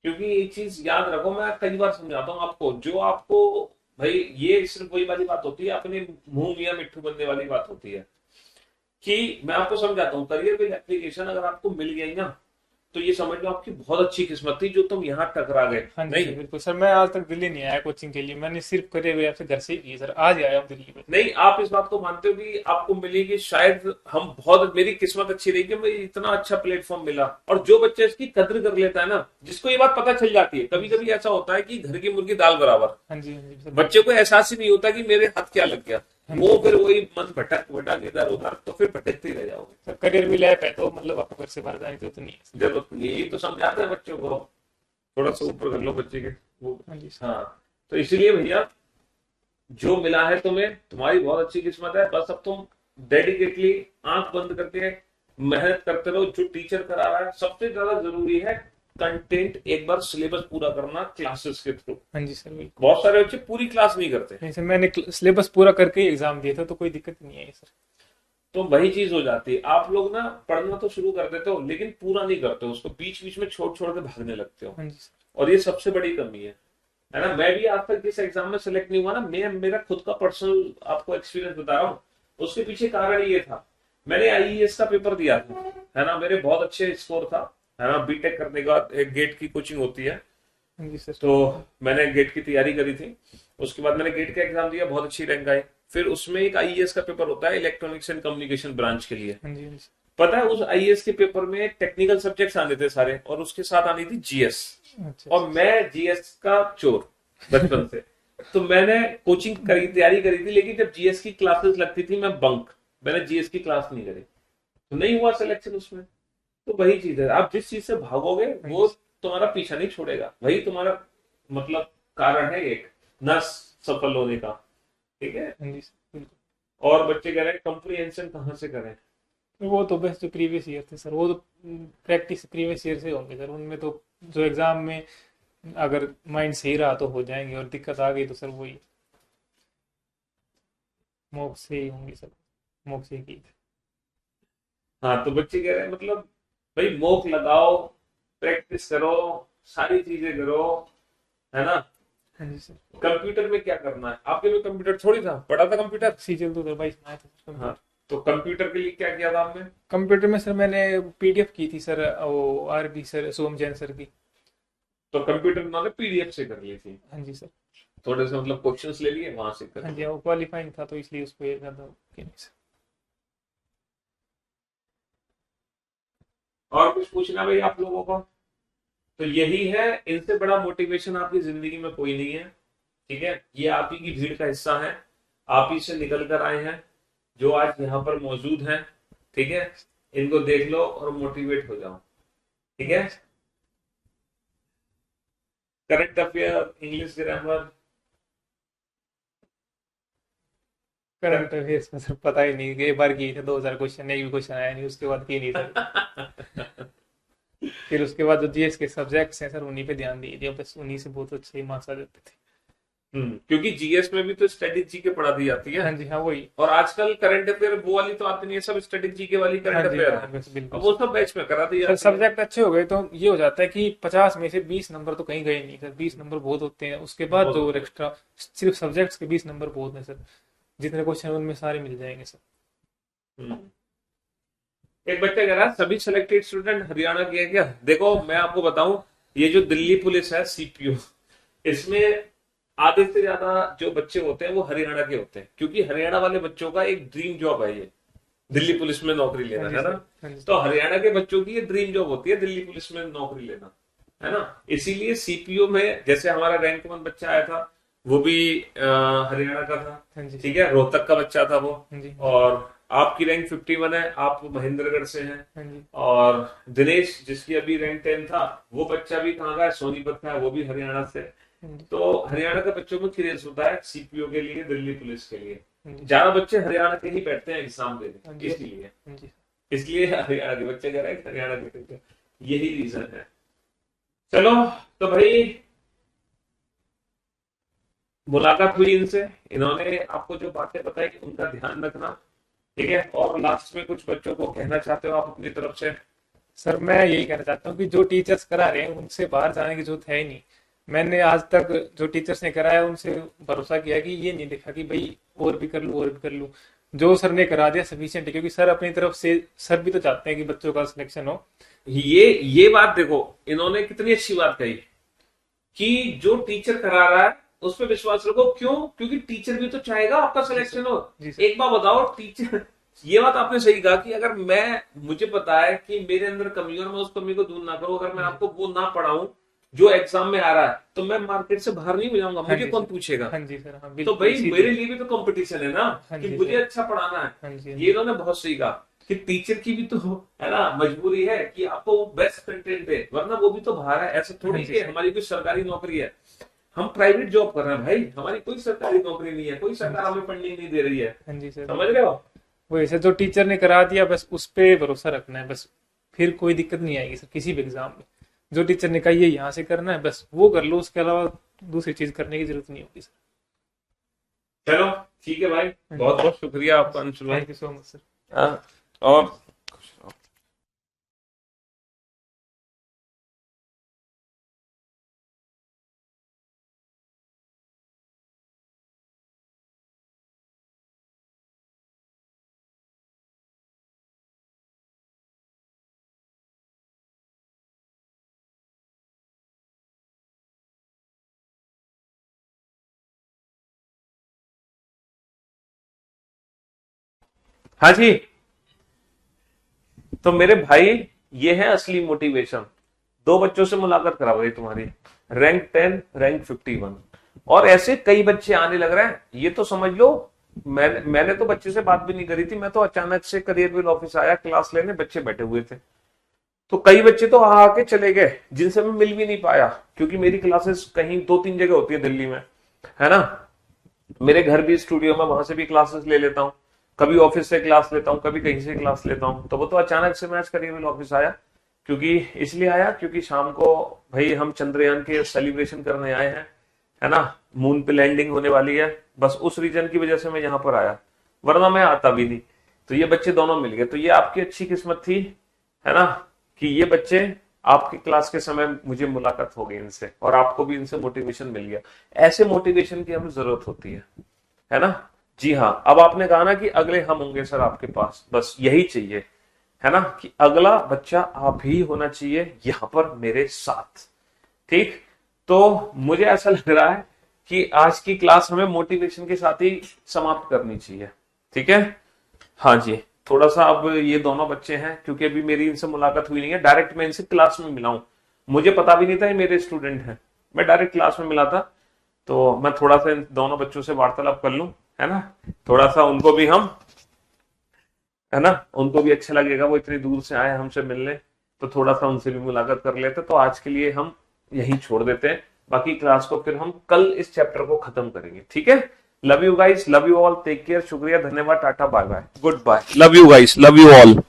Speaker 1: क्योंकि एक चीज याद रखो, मैं कई बार समझाता हूँ आपको, जो आपको, भाई ये सिर्फ वही वाली बात होती है, अपने मुंह मियां मिट्ठू बनने वाली बात होती है। कि मैं आपको समझाता हूँ, करियर बेस्ड एप्लीकेशन अगर आपको मिल गई ना, तो ये समझ लो आपकी बहुत अच्छी किस्मत थी जो तुम यहाँ टकरा गए।
Speaker 3: हाँ जी
Speaker 1: नहीं
Speaker 3: सर, बिल्कुल सर। मैं आज तक दिल्ली नहीं आया कोचिंग के लिए, मैंने सिर्फ करियर वेब से घर से ही की सर, आज ही आया हूँ दिल्ली में।
Speaker 1: नहीं, आप इस बात को मानते हो कि आपको मिलेगी, शायद हम बहुत, मेरी किस्मत अच्छी रही कि मुझे इतना अच्छा प्लेटफॉर्म मिला। और जो बच्चे इसकी कद्र कर लेता है ना, जिसको ये बात पता चल जाती है, कभी कभी ऐसा होता है कि घर की मुर्गी दाल बराबर,
Speaker 3: हाँ जी, हाँ जी सर।
Speaker 1: बच्चे को एहसास ही नहीं होता कि मेरे हाथ क्या लग गया, वो फिर वही मन भटक भटक इधर उधर, तो फिर भटकते ही रह जाओगे।
Speaker 3: सर करियर भी लैप है तो मतलब आपको घर से बाहर जाने की जरूरत नहीं है।
Speaker 1: जरूरत नहीं है, यही तो समझाते हैं बच्चों को, थोड़ा सा ऊपर कर लो बच्चे के वो।
Speaker 3: हाँ जी सर।
Speaker 1: हाँ, तो इसीलिए भैया जो मिला है तुम्हें, तुम्हारी बहुत अच्छी किस्मत है। बस अब तुम डेडिकेटली आंख बंद करके मेहनत करते रहो। जो टीचर करा रहा है, सबसे ज्यादा जरूरी है कंटेंट एक बार सिलेबस पूरा करना क्लासेस के थ्रू।
Speaker 3: हाँ जी सर, बिल्कुल।
Speaker 1: बहुत सारे बच्चे पूरी क्लास नहीं करते,
Speaker 3: नहीं सर, मैंने सिलेबस पूरा करके ही एग्जाम दिया था, तो कोई दिक्कत नहीं आई सर।
Speaker 1: तो वही चीज हो जाती है। आप लोग ना पढ़ना तो शुरू कर देते हो, लेकिन पूरा नहीं करते हो उसको, बीच बीच में छोड़ छोड़ के भागने लगते हो,
Speaker 3: हाँ जी सर।
Speaker 1: और ये सबसे बड़ी कमी है ना। मैं भी आज तक जिस एग्जाम में सेलेक्ट नहीं हुआ ना, मैं मेरा खुद का पर्सनल आपको एक्सपीरियंस बता रहा हूँ। उसके पीछे कारण ये था, मैंने आईईएस का पेपर दिया था, है ना, मेरे बहुत अच्छे स्कोर था, है ना। बीटेक करने के बाद एक गेट की कोचिंग होती है,
Speaker 3: हाँ जी सर।
Speaker 1: तो मैंने गेट की तैयारी करी थी। उसके बाद मैंने गेट का एग्जाम दिया, बहुत अच्छी रैंक आई। फिर उसमें एक आईईएस का पेपर होता है इलेक्ट्रॉनिक्स एंड कम्युनिकेशन ब्रांच के लिए।
Speaker 3: हाँ जी, हाँ जी।
Speaker 1: पता है, उस आईएएस के पेपर में टेक्निकल सब्जेक्ट्स आने थे सारे, और उसके साथ आनी थी जीएस।
Speaker 3: अच्छा।
Speaker 1: और मैं जीएस का चोर बचपन से, तो मैंने कोचिंग करी, तैयारी करी थी, लेकिन जब जीएस की क्लासेस लगती थी, मैं बंक, मैंने जीएस की क्लास नहीं करी, तो नहीं हुआ सिलेक्शन उसमें। तो वही चीज है, आप जिस चीज से भागोगे वो तुम्हारा पीछा नहीं छोड़ेगा, वही तुम्हारा मतलब कारण है एक न सफल होने का। ठीक है।
Speaker 3: हाँ जी सर, बिल्कुल।
Speaker 1: और बच्चे कह रहे हैं कंप्रीहेंशन कहाँ से करें।
Speaker 3: वो तो बस जो प्रीवियस ईयर थे सर, वो तो प्रैक्टिस प्रीवियस ईयर से होंगे सर, उनमें तो जो एग्जाम में अगर माइंड सही रहा तो हो जाएंगे, और दिक्कत आ गई तो सर वही मॉक से ही होंगी सर, मॉक से ही की थी।
Speaker 1: हाँ, तो बच्चे कह रहे हैं मतलब भाई मॉक लगाओ, प्रैक्टिस करो, सारी चीजें करो, है ना।
Speaker 3: हाँ जी सर।
Speaker 1: कंप्यूटर में क्या करना है, आपके में कंप्यूटर थोड़ी था, पढ़ा था कंप्यूटर।
Speaker 3: सीजल 2022 में आया था सर
Speaker 1: हाँ,
Speaker 3: कंप्यूटर।
Speaker 1: तो कंप्यूटर के लिए क्या किया था आपने।
Speaker 3: कंप्यूटर में सर मैंने पीडीएफ की थी सर, वो आरबी सर सोम जैन सर की।
Speaker 1: तो कंप्यूटर उन्होंने पीडीएफ से कर ली थी,
Speaker 3: हाँ जी सर।
Speaker 1: थोड़े से मतलब क्वेश्चंस ले लिए वहां से कर
Speaker 3: हाँ जी,
Speaker 1: लिए।
Speaker 3: वो क्वालिफाइंग था तो इसलिए उसको ये ज्यादा की नहीं सर।
Speaker 1: और कुछ पूछना भाई आप लोगों को। तो यही है, इनसे बड़ा मोटिवेशन आपकी जिंदगी में कोई नहीं है। ठीक है, ये आप ही की भीड़ का हिस्सा है, आप ही से निकल कर आए हैं जो आज यहाँ पर मौजूद हैं। ठीक है, इनको देख लो और मोटिवेट हो जाओ। ठीक है, current affair, English grammar.
Speaker 3: Current affairs में सर पता ही नहीं, एक बार किए थे 2000 क्वेश्चन, एक भी क्वेश्चन आया नहीं, उसके बाद की नहीं सर। फिर उसके बाद जो जीएस के सब्जेक्ट्स हैं सर, उन्हीं पे ध्यान दीजिए, बस उन्हीं से बहुत अच्छे मार्क्स आ जाते थे।
Speaker 1: क्योंकि जीएस में भी तो स्टैटिक जीके पढ़ा दी जाती है।
Speaker 3: हाँ जी हाँ वही।
Speaker 1: और आजकल करंट अफेयर वो वाली तो आती नहीं है, सब स्टैटिक जीके वाली
Speaker 3: हाँ
Speaker 1: करंट
Speaker 3: जी
Speaker 1: अफेयर
Speaker 3: हाँ
Speaker 1: है।
Speaker 3: बस बिल्कुल।
Speaker 1: अब वो सब बैच में करा दी
Speaker 3: सर
Speaker 1: जाती है।
Speaker 3: सब्जेक्ट अच्छे हो गए तो ये हो जाता है कि 50 में से 20 नंबर तो कहीं गए नहीं सर, 20 नंबर बहुत होते हैं, उसके बाद
Speaker 1: बहुत
Speaker 3: जो
Speaker 1: होते हैं।
Speaker 3: एक्स्ट्रा सिर्फ सब्जेक्ट्स के 20 नंबर बहुत हैं सर, जितने क्वेश्चन उनमें सारे मिल जाएंगे सर।
Speaker 1: हम्म। एक बच्चा कह रहा है सभी सिलेक्टेड स्टूडेंट हरियाणा के हैं क्या। देखो मैं आपको बताऊं, ये जो दिल्ली पुलिस है सीपीयू, इसमें आधे से ज्यादा जो बच्चे होते हैं वो हरियाणा के होते हैं, क्योंकि हरियाणा वाले बच्चों का एक ड्रीम जॉब है ये, दिल्ली पुलिस में नौकरी लेना,
Speaker 3: हाँ जी
Speaker 1: है ना।
Speaker 3: सर। हाँ जी
Speaker 1: तो हरियाणा के बच्चों की ये ड्रीम जॉब होती है दिल्ली पुलिस में नौकरी लेना, है ना। इसीलिए सीपीयू में जैसे हमारा रैंक 1 बच्चा आया था, वो भी हरियाणा का था।
Speaker 3: हाँ जी
Speaker 1: ठीक है, रोहतक का बच्चा था वो।
Speaker 3: हाँ जी
Speaker 1: और आपकी रैंक 51 है, आप महेंद्रगढ़ से हैं।
Speaker 3: हाँ जी
Speaker 1: और दिनेश जिसकी अभी रैंक 10 था, वो बच्चा भी कहाँ का है, सोनीपत का है, वो भी हरियाणा से।
Speaker 3: हाँ जी
Speaker 1: तो हरियाणा के बच्चों में क्रेज होता है सीपीओ के लिए, दिल्ली पुलिस के लिए।
Speaker 3: हाँ जी
Speaker 1: ज्यादा बच्चे हरियाणा के ही बैठते हैं एग्जाम
Speaker 3: हाँ
Speaker 1: देने,
Speaker 3: जी
Speaker 1: इसलिए
Speaker 3: हाँ जी।
Speaker 1: इसलिए हरियाणा के बच्चे कह रहे हैं कि हरियाणा के बच्चे, यही रीजन है। चलो, तो भाई मुलाकात हुई इनसे, इन्होंने आपको जो बातें बताई उनका ध्यान रखना। ठीक है, और लास्ट में कुछ बच्चों को कहना चाहते हो आप अपनी तरफ से।
Speaker 3: सर मैं यही कहना चाहता हूँ कि जो टीचर्स करा रहे हैं उनसे बाहर जाने की जरूरत है ही नहीं। मैंने आज तक जो टीचर्स ने कराया उनसे भरोसा किया कि ये नहीं देखा कि भाई और भी कर लूँ और भी कर लूँ, जो सर ने करा दिया सफिशियंट है, क्योंकि सर अपनी तरफ से सर भी तो चाहते हैं कि बच्चों का सिलेक्शन हो।
Speaker 1: ये बात देखो, इन्होंने कितनी अच्छी बात कही कि जो टीचर करा रहा है उस पर विश्वास रखो। क्यों, क्योंकि टीचर भी तो चाहेगा आपका सिलेक्शन हो।
Speaker 3: जी सर।
Speaker 1: एक बात बताओ, टीचर, ये बात आपने सही कहा कि अगर मुझे पता है कि मेरे अंदर कमी है और मैं उस कमी को दूर ना करूं, अगर मैं आपको वो ना पढ़ाऊं जो एग्जाम में आ रहा है, तो मैं मार्केट से बाहर नहीं हो जाऊंगा,
Speaker 3: हाँ
Speaker 1: मुझे
Speaker 3: जी
Speaker 1: कौन
Speaker 3: सर।
Speaker 1: पूछेगा।
Speaker 3: हाँ जी सर हाँ
Speaker 1: तो
Speaker 3: बिल्कुल
Speaker 1: भाई
Speaker 3: सीधे।
Speaker 1: मेरे लिए भी तो कंपटीशन है ना,
Speaker 3: हाँ
Speaker 1: कि
Speaker 3: जी
Speaker 1: मुझे
Speaker 3: सर।
Speaker 1: अच्छा पढ़ाना है।
Speaker 3: हाँ जी हाँ
Speaker 1: ये
Speaker 3: जी
Speaker 1: इन्होंने बहुत सही कहा कि टीचर की भी तो है ना मजबूरी है कि आपको बेस्ट कंटेंट दे, वरना वो भी तो बाहर है। ऐसा
Speaker 3: हाँ
Speaker 1: थोड़ी
Speaker 3: जी
Speaker 1: कि
Speaker 3: सर।
Speaker 1: हमारी कोई सरकारी नौकरी है, हम प्राइवेट जॉब कर रहे हैं भाई, हमारी कोई सरकारी नौकरी नहीं है, कोई सरकार हमें फंडिंग नहीं दे रही है।
Speaker 3: हाँ जी सर।
Speaker 1: समझ रहे हो।
Speaker 3: वही सर, जो टीचर ने करा दिया बस उस पे भरोसा रखना है, बस फिर कोई दिक्कत नहीं आएगी सर किसी भी एग्जाम में। जो टीचर ने कहा ये यहाँ से करना है बस वो कर लो, उसके अलावा दूसरी चीज करने की जरूरत नहीं होगी सर।
Speaker 1: चलो ठीक है भाई, बहुत बहुत शुक्रिया आपका अंशुल भाई।
Speaker 3: Thank you so much sir.
Speaker 1: हाँ, और हाँ जी, तो मेरे भाई ये है असली मोटिवेशन। दो बच्चों से मुलाकात करा रही तुम्हारी, रैंक 10, रैंक 51, और ऐसे कई बच्चे आने लग रहे हैं। ये तो समझ लो, मैंने तो बच्चे से बात भी नहीं करी थी, मैं तो अचानक से करियर विल ऑफिस आया क्लास लेने, बच्चे बैठे हुए थे। तो कई बच्चे तो आके चले गए जिनसे मैं मिल भी नहीं पाया, क्योंकि मेरी क्लासेस कहीं 2-3 जगह होती है दिल्ली में, है ना। मेरे घर भी स्टूडियो में, वहां से भी क्लासेस ले लेता हूँ। कभी ऑफिस से क्लास लेता हूँ, कभी कहीं से क्लास लेता हूँ। तो वो तो अचानक से मैं आज करीबन ऑफिस आया, क्योंकि इसलिए आया क्योंकि शाम को भाई हम चंद्रयान के सेलिब्रेशन करने आए हैं, है ना, मून पे लैंडिंग होने वाली है, बस उस रीजन की वजह से मैं यहाँ पर आया, वरना मैं आता भी नहीं। तो ये बच्चे दोनों मिल गए, तो ये आपकी अच्छी किस्मत थी, है ना, कि ये बच्चे आपकी क्लास के समय मुझे मुलाकात हो गई इनसे, और आपको भी इनसे मोटिवेशन मिल गया। ऐसे मोटिवेशन की हमें जरूरत होती है ना। जी हाँ, अब आपने कहा ना कि अगले हम होंगे सर आपके पास, बस यही चाहिए, है ना, कि अगला बच्चा आप ही होना चाहिए यहां पर मेरे साथ। ठीक, तो मुझे ऐसा लग रहा है कि आज की क्लास हमें मोटिवेशन के साथ ही समाप्त करनी चाहिए। ठीक है, हाँ जी। थोड़ा सा अब ये दोनों बच्चे हैं, क्योंकि अभी मेरी इनसे मुलाकात हुई नहीं है, डायरेक्ट मैं इनसे क्लास में मिला हूं, मुझे पता भी नहीं था ये मेरे स्टूडेंट हैं, मैं डायरेक्ट क्लास में मिला था। तो मैं थोड़ा सा इन दोनों बच्चों से वार्तालाप कर लूं, है ना, थोड़ा सा उनको भी हम, है ना, उनको भी अच्छा लगेगा, वो इतनी दूर से आए हमसे मिलने, तो थोड़ा सा उनसे भी मुलाकात कर लेते। तो आज के लिए हम यहीं छोड़ देते हैं, बाकी क्लास को फिर हम कल इस चैप्टर को खत्म करेंगे। ठीक है, love you guys, love you all, take care, शुक्रिया, धन्यवाद, टाटा, bye bye, goodbye, love you guys, love you all.